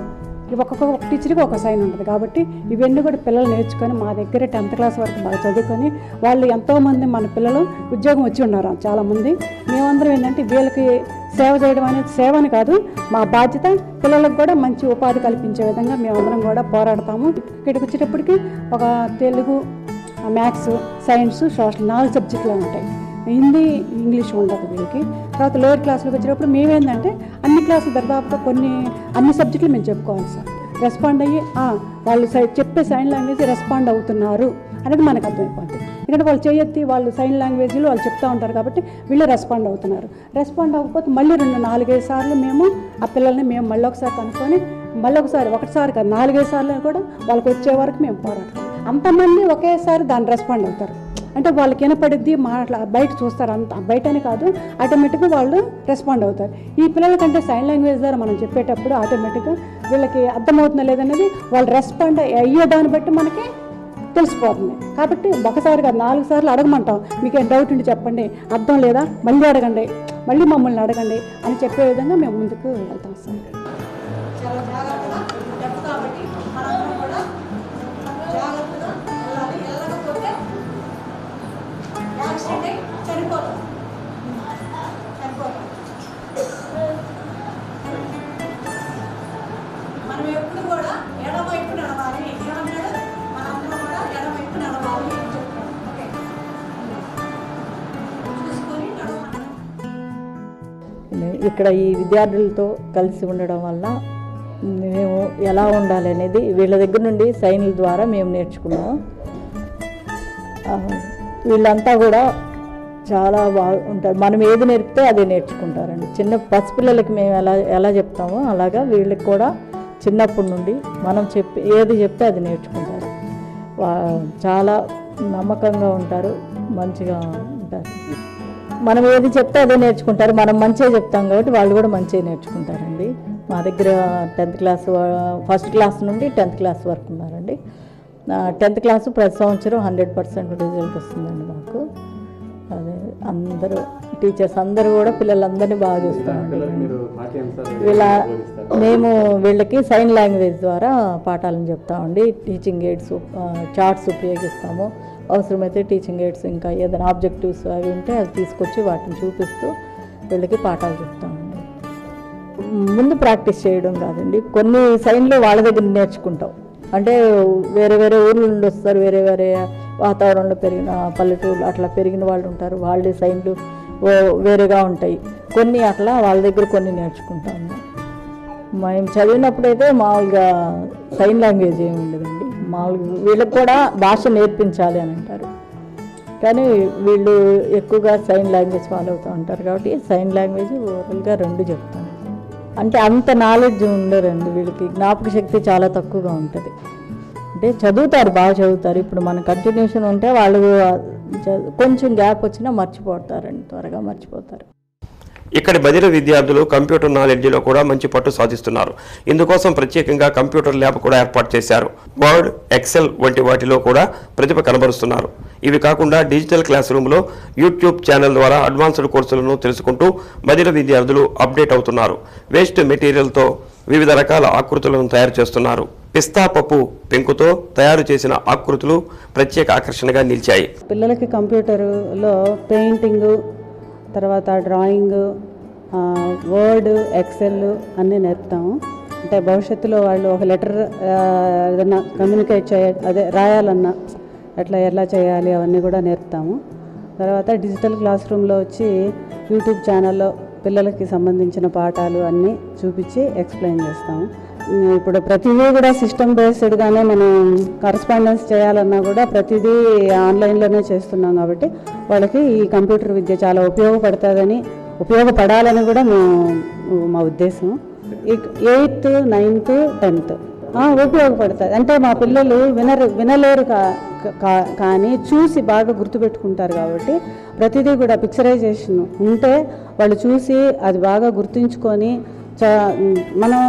P: ఒక్కొక్క టీచర్కి ఒక సైన్ ఉంటుంది. కాబట్టి ఇవన్నీ కూడా పిల్లలు నేర్చుకొని మా దగ్గర 10th క్లాస్ వరకు బాగా చదువుకొని వాళ్ళు ఎంతోమంది మన పిల్లలు ఉద్యోగం వచ్చి ఉన్నారు చాలామంది. మేమందరం ఏంటంటే వీళ్ళకి సేవ చేయడం అనేది సేవ అని కాదు, మా బాధ్యత. పిల్లలకు కూడా మంచి ఉపాధి కల్పించే విధంగా మేమందరం కూడా పోరాడతాము. ఇక్కడికి వచ్చేటప్పటికి ఒక తెలుగు, మ్యాథ్స్, సైన్స్, సోషల్ 4 సబ్జెక్టులు ఉంటాయి. హిందీ, ఇంగ్లీష్ ఉండదు వీళ్ళకి. తర్వాత లోయర్ క్లాసులకు వచ్చినప్పుడు మేమేంటంటే అన్ని క్లాసులు దాదాపుగా అన్ని సబ్జెక్టులు మేము చెప్పుకోవాలి సార్. రెస్పాండ్ అయ్యి వాళ్ళు చెప్పే సైన్ లాంగ్వేజ్ రెస్పాండ్ అవుతున్నారు అనేది మనకు అర్థమైపోతుంది. ఎందుకంటే వాళ్ళు చేయెత్తి వాళ్ళు సైన్ లాంగ్వేజ్లో వాళ్ళు చెప్తూ ఉంటారు కాబట్టి వీళ్ళు రెస్పాండ్ అవుతున్నారు. రెస్పాండ్ అవ్వకపోతే మళ్ళీ 4-5 సార్లు మేము ఆ పిల్లల్ని మేము మళ్ళీ ఒకసారి కనుక్కొని మళ్ళీ ఒకసారి కాదు 4-5 సార్లు కూడా వాళ్ళకి వచ్చే వరకు మేము పోరాడతాం. అంతమంది ఒకేసారి దాన్ని రెస్పాండ్ అవుతారు అంటే వాళ్ళకి వినపడిద్ది, బయట చూస్తారు. అంత బయటనే కాదు, ఆటోమేటిక్గా వాళ్ళు రెస్పాండ్ అవుతారు. ఈ పిల్లలకంటే సైన్ లాంగ్వేజ్ ద్వారా మనం చెప్పేటప్పుడు ఆటోమేటిక్గా వీళ్ళకి అర్థమవుతుందా లేదనేది వాళ్ళు రెస్పాండ్ అయ్యే దాన్ని బట్టి మనకి తెలిసిపోతుంది. కాబట్టి ఒకసారి కాదు 4 సార్లు అడగమంటాం. మీకు ఏం డౌట్ ఉంటే చెప్పండి, అర్థం లేదా మళ్ళీ అడగండి, మళ్ళీ మమ్మల్ని అడగండి అని చెప్పే విధంగా మేము ముందుకు వెళ్తాం సార్. చాలా జాగ్రత్తగా కాబట్టి మనందరం కూడా జాగ్రత్తగా వెళ్ళాలి. వెళ్ళకపోతే యాక్సిడెంట్ అయి చనిపోతాం. మనం ఎప్పుడు కూడా ఎడమవైపు నడవాలి. ఏమన్నాడు? మనందరం కూడా ఎడమవైపు నడవాలి అని చెప్తాం. ఓకే, చూసుకొని నడవాలి.
Q: ఇక్కడ ఈ విద్యార్థులతో కలిసి ఉండడం వల్ల మేము ఎలా ఉండాలి అనేది వీళ్ళ దగ్గర నుండి సైన్ల ద్వారా మేము నేర్చుకున్నాం. వీళ్ళంతా కూడా చాలా బాగుంటారు. మనం ఏది నేర్పితే అదే నేర్చుకుంటారండి. చిన్న పసిపిల్లలకి మేము ఎలా చెప్తామో అలాగా వీళ్ళకి కూడా చిన్నప్పటి నుండి మనం ఏది చెప్తే అది నేర్చుకుంటారు. చాలా నమ్మకంగా ఉంటారు, మంచిగా ఉంటారు. మనం ఏది చెప్తే అదే నేర్చుకుంటారు. మనం మంచిగా చెప్తాం కాబట్టి వాళ్ళు కూడా మంచిగా నేర్చుకుంటారండి. మా దగ్గర 10th క్లాస్ ఫస్ట్ క్లాస్ నుండి 10th క్లాస్ వరకు ఉన్నారండి. 10th క్లాసు ప్రతి సంవత్సరం 100% రిజల్ట్ వస్తుందండి మాకు. అదే అందరూ టీచర్స్ అందరూ కూడా పిల్లలందరినీ బాగా చూస్తామండి. మేము వీళ్ళకి సైన్ లాంగ్వేజ్ ద్వారా పాఠాలను చెప్తామండి. టీచింగ్ ఎయిడ్స్, చార్ట్స్ ఉపయోగిస్తాము. అవసరమైతే టీచింగ్ ఎయిడ్స్ ఇంకా ఏదైనా ఆబ్జెక్టివ్స్ అవి ఉంటే అది తీసుకొచ్చి వాటిని చూపిస్తూ వీళ్ళకి పాఠాలు చెప్తామండి. ముందు ప్రాక్టీస్ చేయడం కాదండి, కొన్ని సైన్లు వాళ్ళ దగ్గర నేర్చుకుంటాం. అంటే వేరే వేరే ఊర్ల నుండి వస్తారు, వేరే వేరే వాతావరణంలో పెరిగిన పల్లెటూరు అట్లా పెరిగిన వాళ్ళు ఉంటారు. వాళ్ళ సైన్లు వేరేగా ఉంటాయి. కొన్ని అట్లా వాళ్ళ దగ్గర కొన్ని నేర్చుకుంటాము. మేము చదివినప్పుడైతే మామూలుగా సైన్ లాంగ్వేజ్ ఏమి ఉండదండి. మామూలుగా వీళ్ళకి కూడా భాష నేర్పించాలి అని అంటారు, కానీ వీళ్ళు ఎక్కువగా సైన్ లాంగ్వేజ్ ఫాలో అవుతూ ఉంటారు. కాబట్టి సైన్ లాంగ్వేజ్ ఓవరాల్గా 2 చెప్తాను. అంటే అంత నాలెడ్జ్ ఉండరండి వీళ్ళకి, జ్ఞాపక శక్తి చాలా తక్కువగా ఉంటుంది. అంటే చదువుతారు, బాగా చదువుతారు. ఇప్పుడు మన కంటిన్యూషన్ ఉంటే వాళ్ళు కొంచెం గ్యాప్ వచ్చినా మర్చిపోతారండి, త్వరగా మర్చిపోతారు.
O: ఇక్కడి బదిలీ విద్యార్థులు కంప్యూటర్ నాలెడ్జ్లో కూడా మంచి పట్టు సాధిస్తున్నారు. ఇందుకోసం ప్రత్యేకంగా కంప్యూటర్ ల్యాబ్ కూడా ఏర్పాటు చేశారు. వర్డ్, ఎక్సెల్ వంటి వాటిలో కూడా ప్రతిభ కనబరుస్తున్నారు. ఇవి కాకుండా డిజిటల్ క్లాస్ రూమ్లో యూట్యూబ్ ఛానల్ ద్వారా అడ్వాన్స్డ్ కోర్సులను తెలుసుకుంటూ బదిలీ విద్యార్థులు అప్డేట్ అవుతున్నారు. వేస్ట్ మెటీరియల్తో వివిధ రకాల ఆకృతులను తయారు చేస్తున్నారు. పిస్తా పప్పు పెంకుతో తయారు చేసిన ఆకృతులు ప్రత్యేక ఆకర్షణగా నిలిచాయి.
P: పిల్లలకి కంప్యూటర్లో పెయింటింగ్, తర్వాత డ్రాయింగ్, వర్డ్, ఎక్సెల్ అన్నీ నేర్పుతాము. అంటే భవిష్యత్తులో వాళ్ళు ఒక లెటర్ ఏదన్నా కమ్యూనికేట్ రాయాలన్నా ఎలా చేయాలి అవన్నీ కూడా నేర్పుతాము. తర్వాత డిజిటల్ క్లాస్ రూమ్లో వచ్చి యూట్యూబ్ ఛానల్లో పిల్లలకి సంబంధించిన పాఠాలు అన్నీ చూపించి ఎక్స్ప్లెయిన్ చేస్తాము. ఇప్పుడు ప్రతిదీ కూడా సిస్టమ్ బేస్డ్గానే మనం కరస్పాండెన్స్ చేయాలన్నా కూడా ప్రతిదీ ఆన్లైన్లోనే చేస్తున్నాం కాబట్టి వాళ్ళకి ఈ కంప్యూటర్ విద్య చాలా ఉపయోగపడాలని కూడా మా ఉద్దేశం. 8th, 9th, 10th ఉపయోగపడుతుంది. అంటే మా పిల్లలు వినలేరు కానీ చూసి బాగా గుర్తుపెట్టుకుంటారు కాబట్టి ప్రతిదీ కూడా పిక్చరైజేషన్ ఉంటే వాళ్ళు చూసి అది బాగా గుర్తుంచుకొని మనం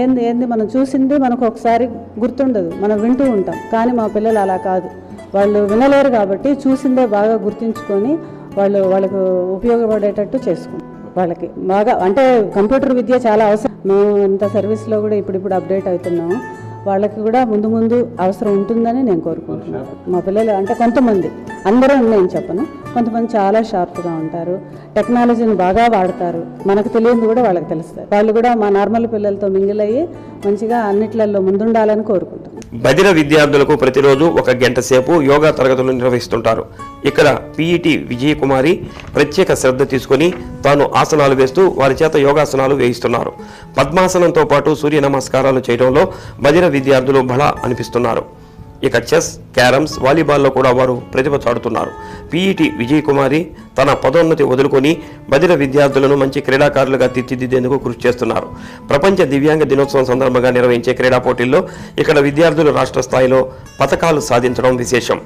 P: ఏంది మనం చూసింది మనకు ఒకసారి గుర్తుండదు, మనం వింటూ ఉంటాం. కానీ మా పిల్లలు అలా కాదు, వాళ్ళు వినలేరు కాబట్టి చూసిందే బాగా గుర్తుంచుకొని వాళ్ళకు ఉపయోగపడేటట్టు చేసుకుంటాం. వాళ్ళకి బాగా అంటే కంప్యూటర్ విద్య చాలా అవసరం. మేము ఇంత సర్వీస్లో కూడా ఇప్పుడు అప్డేట్ అవుతున్నాము. వాళ్ళకి కూడా ముందు అవసరం ఉంటుందని నేను కోరుకుంటున్నాను. మా పిల్లలు అంటే కొంతమంది, అందరూ నేను చెప్పను, కొంతమంది చాలా షార్ప్గా ఉంటారు, టెక్నాలజీని బాగా వాడతారు, మనకు తెలియదు కూడా వాళ్ళకి తెలుస్తుంది. వాళ్ళు కూడా మా నార్మల్ పిల్లలతో మింగిల్ అయ్యి మంచిగా అన్నిట్లలో ముందుండాలని కోరుకుంటున్నాను.
O: బదిర విద్యార్థులకు ప్రతిరోజు 1 గంట సేపు యోగా తరగతులు నిర్వహిస్తుంటారు. ఇక్కడ పిఈటి విజయకుమారి ప్రత్యేక శ్రద్ధ తీసుకుని తాను ఆసనాలు వేస్తూ వారి చేత యోగాసనాలు వేయిస్తున్నారు. పద్మాసనంతో పాటు సూర్య నమస్కారాలు చేయడంలో బదిర విద్యార్థులు బలా అనిపిస్తున్నారు. ఇక చెస్, క్యారమ్స్, వాలీబాల్లో కూడా వారు ప్రతిభ చాటుతున్నారు. పిఈటి విజయకుమారి తన పదోన్నతి వదులుకొని బదిర విద్యార్థులను మంచి క్రీడాకారులుగా తీర్చిదిద్దేందుకు కృషి చేస్తున్నారు. ప్రపంచ దివ్యాంగ దినోత్సవం సందర్భంగా నిర్వహించే క్రీడా పోటీల్లో ఇక్కడ విద్యార్థులు రాష్ట్ర స్థాయిలో పతకాలు సాధించడం విశేషం.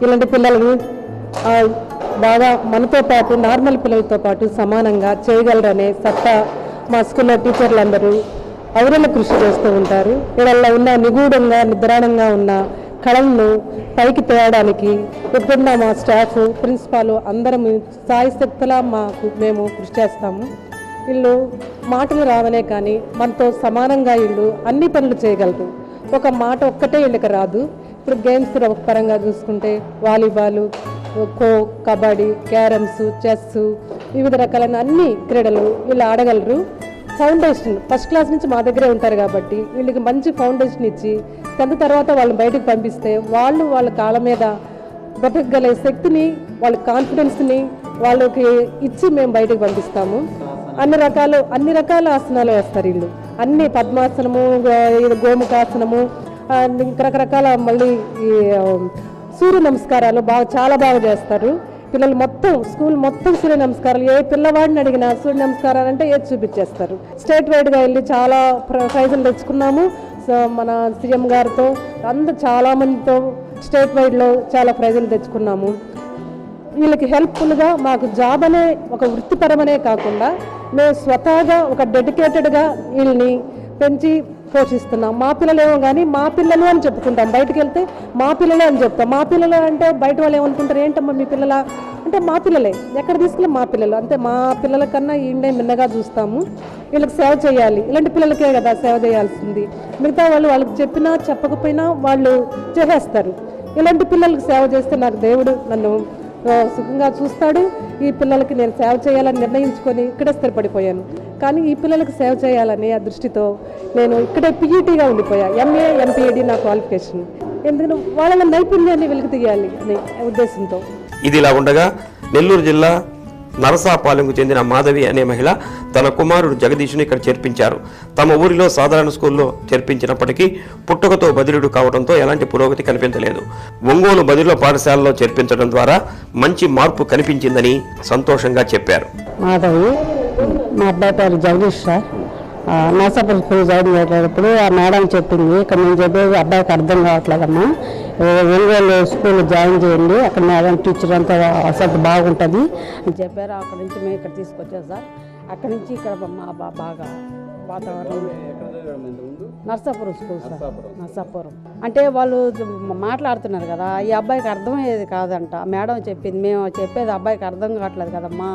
R: ఇలాంటి పిల్లలు బాగా మనతో పాటు నార్మల్ పిల్లలతో పాటు సమానంగా చేయగలరనే సత్తా మా స్కూల్లో టీచర్లందరూ అవరణ కృషి చేస్తూ ఉంటారు. వీళ్ళల్లో ఉన్న నిగూఢంగా నిద్రాణంగా ఉన్న కళలను పైకి తేయడానికి ఎప్పుడన్నా మా స్టాఫ్, ప్రిన్సిపాల్ అందరం సాయశక్తులా మేము కృషి చేస్తాము. వీళ్ళు మాటలు రావనే కానీ మనతో సమానంగా వీళ్ళు అన్ని పనులు చేయగలరు. ఒక మాట ఒక్కటే వీళ్ళకి రాదు. ఇప్పుడు గేమ్స్ పరంగా చూసుకుంటే volleyball, kho, kabaddi, carroms, chess, వివిధ రకాలైన అన్ని క్రీడలు వీళ్ళు ఆడగలరు. ఫౌండేషన్ ఫస్ట్ క్లాస్ నుంచి మా దగ్గరే ఉంటారు కాబట్టి వీళ్ళకి మంచి ఫౌండేషన్ ఇచ్చి 10th తర్వాత వాళ్ళని బయటకు పంపిస్తే వాళ్ళ కాళ్ళ మీద బ్రతకగల శక్తిని, వాళ్ళ కాన్ఫిడెన్స్ని వాళ్ళకి ఇచ్చి మేము బయటకు పంపిస్తాము. అన్ని రకాల ఆసనాలు వేస్తారు వీళ్ళు. అన్ని పద్మాసనము, గోముఖాసనము, ఇంకా రకరకాల మళ్ళీ ఈ సూర్య నమస్కారాలు చాలా బాగా చేస్తారు. పిల్లలు మొత్తం స్కూల్ మొత్తం సూర్య నమస్కారాలు, ఏ పిల్లవాడిని అడిగినా సూర్య నమస్కారాలు అంటే ఏది చూపించేస్తారు. స్టేట్ వైడ్గా వెళ్ళి చాలా ప్రైజులు తెచ్చుకున్నాము. మన సీఎం గారితో చాలామందితో స్టేట్ వైడ్లో చాలా ప్రైజులు తెచ్చుకున్నాము. వీళ్ళకి హెల్ప్ఫుల్గా మాకు జాబ్ అనే ఒక వృత్తిపరమనే కాకుండా మేము స్వతహాగా ఒక డెడికేటెడ్గా వీళ్ళని పెంచి పోషిస్తున్నాం. మా పిల్లలేమో కానీ మా పిల్లలు అని చెప్పుకుంటాం, బయటకు వెళ్తే మా పిల్లలే అని చెప్తాం. మా పిల్లలు అంటే బయట వాళ్ళు ఏమనుకుంటారు, ఏంటమ్మా మీ పిల్లల అంటే మా పిల్లలే, ఎక్కడ తీసుకెళ్ళి మా పిల్లలు అంతే. మా పిల్లల కన్నా ఈయనే మిన్నగా చూస్తాము. వీళ్ళకి సేవ చేయాలి, ఇలాంటి పిల్లలకే కదా సేవ చేయాల్సింది. మిగతా వాళ్ళకి చెప్పినా చెప్పకపోయినా వాళ్ళు చేసేస్తారు. ఇలాంటి పిల్లలకు సేవ చేస్తే నాకు దేవుడు నన్ను సుఖంగా చూస్తాడు. ఈ పిల్లలకి నేను సేవ చేయాలని నిర్ణయించుకొని ఇక్కడే స్థిరపడిపోయాను. కానీ ఈ పిల్లలకు సేవ చేయాలని ఆ దృష్టితో నేను ఇక్కడే పిఈటీగా ఉండిపోయా. ఎంఏ, ఎంపీఈడి నా క్వాలిఫికేషన్. ఎందుకంటే వాళ్ళ నైపుణ్యాన్ని వెలికి తీయాలి అనే ఉద్దేశంతో.
O: ఇదిలా ఉండగా నెల్లూరు జిల్లా నరసాపాలెంకు చెందిన మాధవి అనే మహిళ తన కుమారుడు జగదీష్ను ఇక్కడ చేర్పించారు. తమ ఊరిలో సాధారణ స్కూల్లో చేర్పించినప్పటికీ పుట్టుకతో బదిలీడు కావడంతో ఎలాంటి పురోగతి కనిపించలేదు. ఒంగోలు బదిలీల పాఠశాలలో చేర్పించడం ద్వారా మంచి మార్పు కనిపించిందని సంతోషంగా చెప్పారు.
S: మాధవి, మా అబ్బాయి పేరు Jagadish sir. Narasapuram school join చేసేటప్పుడు ఆ మేడం చెప్పింది, ఇక్కడ నేను చెప్పేది అబ్బాయికి అర్థం కావట్లేదమ్మా, ఒంగోలు స్కూల్ జాయిన్ చేయండి, అక్కడ మేడం టీచర్ అంతా అసలు బాగుంటుంది అని చెప్పారు. అక్కడ నుంచి మేము ఇక్కడ తీసుకొచ్చాం సార్. అక్కడి నుంచి ఇక్కడ మా బాగా వాతావరణం. Narasapuram school sir, Narasapuram. అంటే వాళ్ళు మాట్లాడుతున్నారు కదా, ఈ అబ్బాయికి అర్థమయ్యేది కాదంట. మేడం చెప్పింది, మేము చెప్పేది అబ్బాయికి అర్థం కావట్లేదు కదమ్మా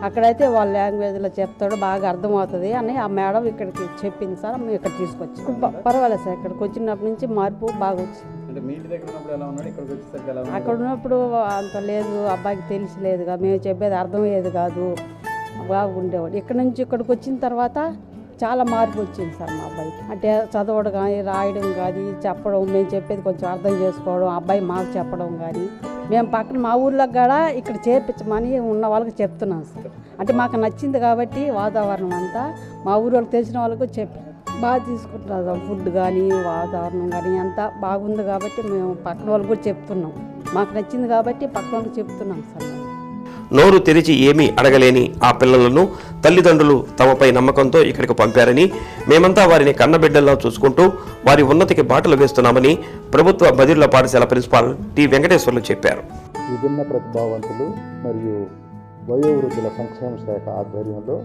P: అక్కడైతే వాళ్ళ లాంగ్వేజ్లో చెప్తాడు, బాగా అర్థమవుతుంది అని ఆ మేడం ఇక్కడికి చెప్పింది సార్. మేము ఇక్కడ తీసుకొచ్చి పర్వాలేదు సార్. ఇక్కడికి వచ్చినప్పటి నుంచి మార్పు బాగా వచ్చింది. అక్కడ ఉన్నప్పుడు అంత లేదు, అబ్బాయికి తెలిసి లేదుగా, మేము చెప్పేది అర్థమయ్యేది కాదు, బాగుండేవాడు. ఇక్కడ నుంచి ఇక్కడికి వచ్చిన తర్వాత చాలా మార్పు వచ్చింది సార్ మా అబ్బాయికి. అంటే చదవడం కానీ, రాయడం కానీ, చెప్పడం, మేము చెప్పేది కొంచెం అర్థం చేసుకోవడం, అబ్బాయి మాకు చెప్పడం కానీ, మేము పక్కన మా ఊర్లో కూడా ఇక్కడ చేర్పించమని ఉన్న వాళ్ళకి చెప్తున్నాం సార్. అంటే మాకు నచ్చింది కాబట్టి వాతావరణం అంతా మా ఊరు వాళ్ళకి తెలిసిన వాళ్ళకు చెప్పి బాగా తీసుకుంటున్నాం. ఫుడ్ కానీ, వాతావరణం కానీ అంతా బాగుంది కాబట్టి మేము పక్కన వాళ్ళకి కూడా చెప్తున్నాం. మాకు నచ్చింది కాబట్టి పక్కన వాళ్ళకి చెప్తున్నాం సార్.
O: నోరు తెరిచి ఏమీ అడగలేని ఆ పిల్లలను తల్లిదండ్రులు తమపై నమ్మకంతో ఇక్కడికి పంపారని, మేమంతా వారిని కన్నబిడ్డల్లో చూసుకుంటూ వారి ఉన్నతికి బాటలు వేస్తున్నామని ప్రభుత్వ బదిర్ల పాఠశాల ప్రిన్సిపాల్ టి వెంకటేశ్వర్లు చెప్పారు.
T: విభిన్న ప్రతిభావంతులు మరియు వయోవృద్ధుల సంక్షేమ శాఖ ఆధ్వర్యంలో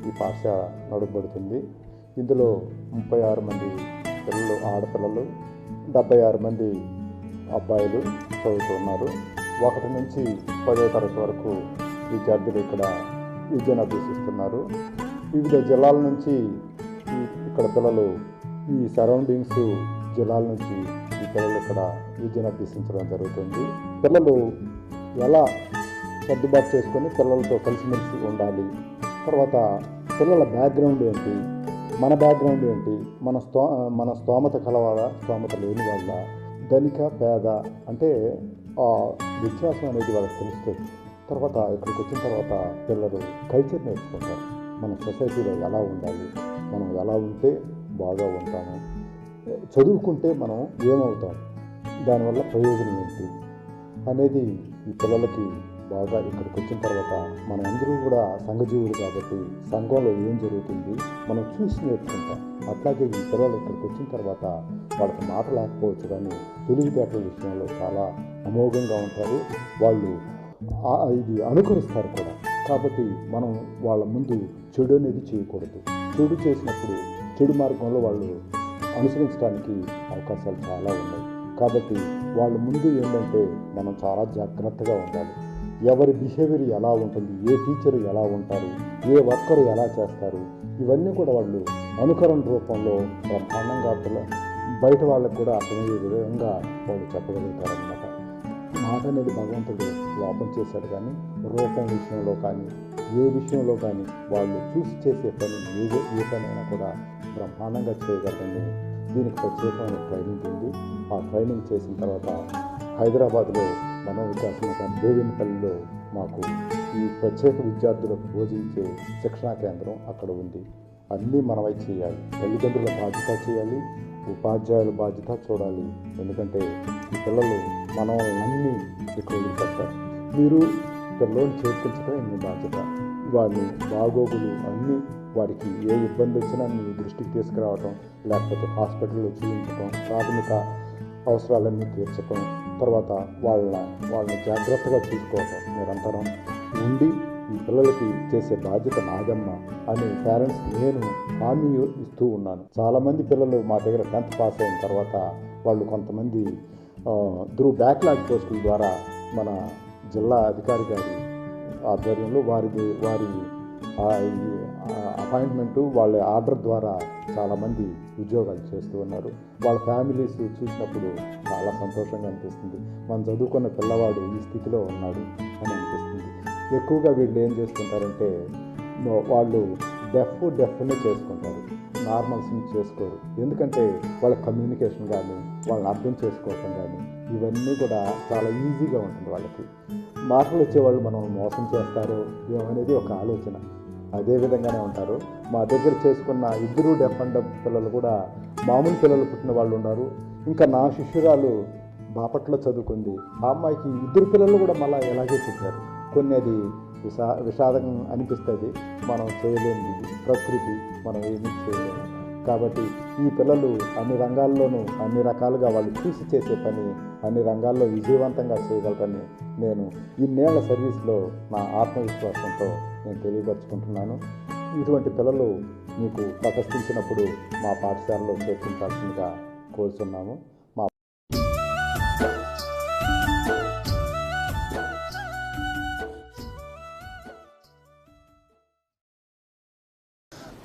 T: ఈ పాఠశాల నడుపబడుతుంది. ఇందులో 36 మంది పిల్లలు, ఆడపిల్లలు, 76 మంది అబ్బాయిలు చదువుతున్నారు. 1 నుంచి 10వ తరగతి వరకు విద్యార్థులు ఇక్కడ విద్యను అభ్యసిస్తున్నారు. వివిధ జిల్లాల నుంచి ఇక్కడ పిల్లలు, ఈ సరౌండింగ్స్ జిల్లాల నుంచి ఈ పిల్లలు ఇక్కడ విద్యను అభ్యసించడం జరుగుతుంది. పిల్లలు ఎలా సర్దుబాటు చేసుకొని పిల్లలతో కలిసిమెలిసి ఉండాలి, తర్వాత పిల్లల బ్యాక్గ్రౌండ్ ఏంటి, మన బ్యాక్గ్రౌండ్ ఏంటి, మన స్తోమత కలవాళ్ళ, స్తోమత లేని వాళ్ళ, ధనిక పేద అంటే వ్యత్యాసం అనేది వాళ్ళకి తెలుస్తుంది. తర్వాత ఇక్కడికి వచ్చిన తర్వాత పిల్లలు కల్చర్ నేర్చుకుంటారు. మన సొసైటీలో ఎలా ఉండాలి, మనం ఎలా ఉంటే బాగా ఉంటాము, చదువుకుంటే మనం ఏమవుతాం, దానివల్ల ప్రయోజనం ఏంటి అనేది ఈ పిల్లలకి బాగా ఇక్కడికి వచ్చిన తర్వాత, మన అందరూ కూడా సంఘజీవులు కాబట్టి సంఘంలో ఏం జరుగుతుంది మనం చూసి నేర్చుకుంటాం. అట్లాగే ఈ పిల్లలు ఇక్కడికి వచ్చిన తర్వాత వాళ్ళకి మాట లేకపోవచ్చు కానీ తెలివితేటల విషయంలో చాలా అమోఘంగా ఉంటారు. వాళ్ళు ఇది అనుకరిస్తారు కూడా. కాబట్టి మనం వాళ్ళ ముందు చెడు అనేది చేయకూడదు. చెడు చేసినప్పుడు చెడు మార్గంలో వాళ్ళు అనుసరించడానికి అవకాశాలు చాలా ఉన్నాయి. కాబట్టి వాళ్ళ ముందు ఏంటంటే మనం చాలా జాగ్రత్తగా ఉండాలి. ఎవరి బిహేవియర్ ఎలా ఉంటుంది, ఏ టీచరు ఎలా ఉంటారు, ఏ వర్కరు ఎలా చేస్తారు, ఇవన్నీ కూడా వాళ్ళు అనుకరణ రూపంలో బ్రహ్మాండంగా బయట వాళ్ళకు కూడా అర్థమయ్యే విధంగా వాళ్ళు చెప్పగలుగుతారనమాట. మాట అనేది భగవంతుడు లోపం చేశాడు, కానీ రూపం విషయంలో కానీ ఏ విషయంలో కానీ వాళ్ళు చూసి చేసే పని ఏ పనైనా కూడా బ్రహ్మాండంగా చేయగలరని దీనికి ప్రత్యేకమైన ట్రైనింగ్ ఉంది. ఆ ట్రైనింగ్ చేసిన తర్వాత హైదరాబాద్లో మనోవికాస గోవిందపల్లిలో మాకు ఈ ప్రత్యేక విద్యార్థులకు బోధించే శిక్షణా కేంద్రం అక్కడ ఉంది. అన్నీ మనమై చేయాలి. తల్లిదండ్రుల బాధ్యత చేయాలి, ఉపాధ్యాయుల బాధ్యత చూడాలి. ఎందుకంటే ఈ పిల్లలు మన వాళ్ళన్నీ ఇక్కడ వదిలిపెట్టారు. మీరు పిల్లల్ని చేర్పించడం మీ బాధ్యత. వారిని బాగోగులు అన్నీ, వారికి ఏ ఇబ్బంది వచ్చినా మీ దృష్టికి తీసుకురావటం, లేకపోతే హాస్పిటల్లో చూపించటం, ప్రాథమిక అవసరాలన్నీ తీర్చటం, తర్వాత వాళ్ళని జాగ్రత్తగా చూసుకోవటం నిరంతరం ఉండి ఈ పిల్లలకి చేసే బాధ్యత నాదమ్మ అని పేరెంట్స్కి నేను హామీ ఇస్తూ ఉన్నాను. చాలామంది పిల్లలు మా దగ్గర 10th పాస్ అయిన తర్వాత వాళ్ళు కొంతమంది బ్యాక్లాగ్ పోస్టుల ద్వారా మన జిల్లా అధికారి గారి ఆధ్వర్యంలో వారి అపాయింట్మెంటు వాళ్ళ ఆర్డర్ ద్వారా చాలామంది ఉద్యోగాలు చేస్తూ ఉన్నారు. వాళ్ళ ఫ్యామిలీస్ చూసినప్పుడు చాలా సంతోషంగా అనిపిస్తుంది. మనం చదువుకున్న పిల్లవాడు ఈ స్థితిలో ఉన్నాడు అని అనిపిస్తుంది. ఎక్కువగా వీళ్ళు ఏం చేస్తుంటారంటే వాళ్ళు డెఫ్నే చేసుకుంటారు, నార్మల్స్ని చేసుకోరు. ఎందుకంటే వాళ్ళ కమ్యూనికేషన్ కానీ వాళ్ళని అర్థం చేసుకోవటం కానీ ఇవన్నీ కూడా చాలా ఈజీగా ఉంటుంది వాళ్ళకి. మాటలు వచ్చేవాళ్ళు మనం మోసం చేస్తారో ఏమనేది ఒక ఆలోచన. అదే విధంగానే ఉంటారు. మా దగ్గర చేసుకున్న 2 డెఫ్ అండ్ డెఫ్ పిల్లలు కూడా మామూలు పిల్లలు పుట్టిన వాళ్ళు ఉన్నారు. ఇంకా నా శిష్యురాలు బాపట్లో చదువుకుంది. ఆ అమ్మాయికి 2 పిల్లలు కూడా మళ్ళీ ఎలాగే పుట్టారు. కొన్ని అది విషాదం అనిపిస్తుంది. మనం చేయలేనిది ప్రకృతి, మనం ఏమీ చేయలేము. కాబట్టి ఈ పిల్లలు అన్ని రంగాల్లోనూ అన్ని రకాలుగా వాళ్ళు చూసి చేసే పని అన్ని రంగాల్లో విజయవంతంగా చేయగలరని నేను ఇన్నేళ్ల సర్వీస్లో నా ఆత్మవిశ్వాసంతో నేను తెలియపరుచుకుంటున్నాను. ఇటువంటి పిల్లలు మీకు తటస్థించినప్పుడు మా పాఠశాలలో చేర్పించాల్సిందిగా కోరుతున్నాము. మా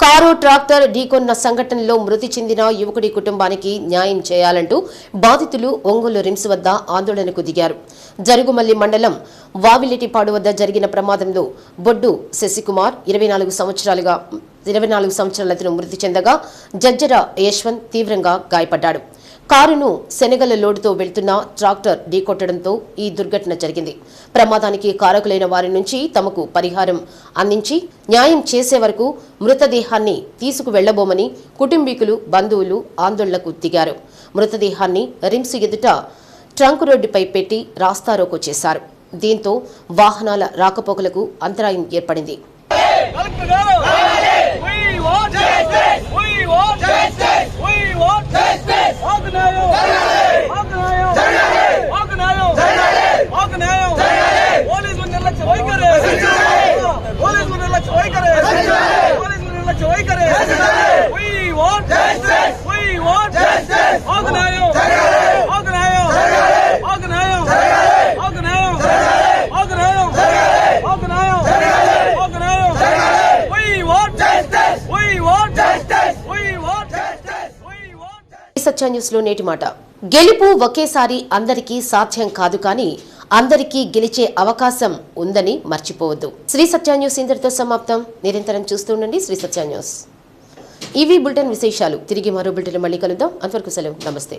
A: కారు ట్రాక్టర్ ఢీకొన్న సంఘటనలో మృతి చెందిన యువకుడి కుటుంబానికి న్యాయం చేయాలంటూ బాధితులు ఒంగోలు రిమ్స్ వద్ద ఆందోళనకు దిగారు. జరుగుమల్లి మండలం వావిలెటిపాడు వద్ద జరిగిన ప్రమాదంలో బొడ్డు శశికుమార్ 24 సంవత్సరాలతను మృతి చెందగా జజ్జర యశ్వంత్ తీవ్రంగా గాయపడ్డాడు. కారును శనగల లోడుతో వెళ్తున్న ట్రాక్టర్ ఢీకొట్టడంతో ఈ దుర్ఘటన జరిగింది. ప్రమాదానికి కారకులైన వారి నుంచి తమకు పరిహారం అందించి న్యాయం చేసే వరకు మృతదేహాన్ని తీసుకువెళ్లబోమని కుటుంబీకులు, బంధువులు ఆందోళనకు దిగారు. మృతదేహాన్ని రిమ్స్ ఎదుట ట్రంక్ రోడ్డుపై పెట్టి రాస్తారోకో చేశారు. దీంతో వాహనాల రాకపోకలకు అంతరాయం ఏర్పడింది. సత్య న్యూస్ లో నేటి మాట. గెలుపు ఒకేసారి అందరికీ సాధ్యం కాదు, కానీ అందరికీ గెలిచే అవకాశం ఉందని మర్చిపోవద్దు. శ్రీ సత్య న్యూస్ ఇంతటితో సమాప్తం. నిరంతరం చూస్తూ ఉండండి శ్రీ సత్య న్యూస్. ఇవి బులెటిన్ విశేషాలు. తిరిగి మరో బులెటిన్ మళ్ళీ కలుద్దాం. అంతవరకు సెలవు. నమస్తే.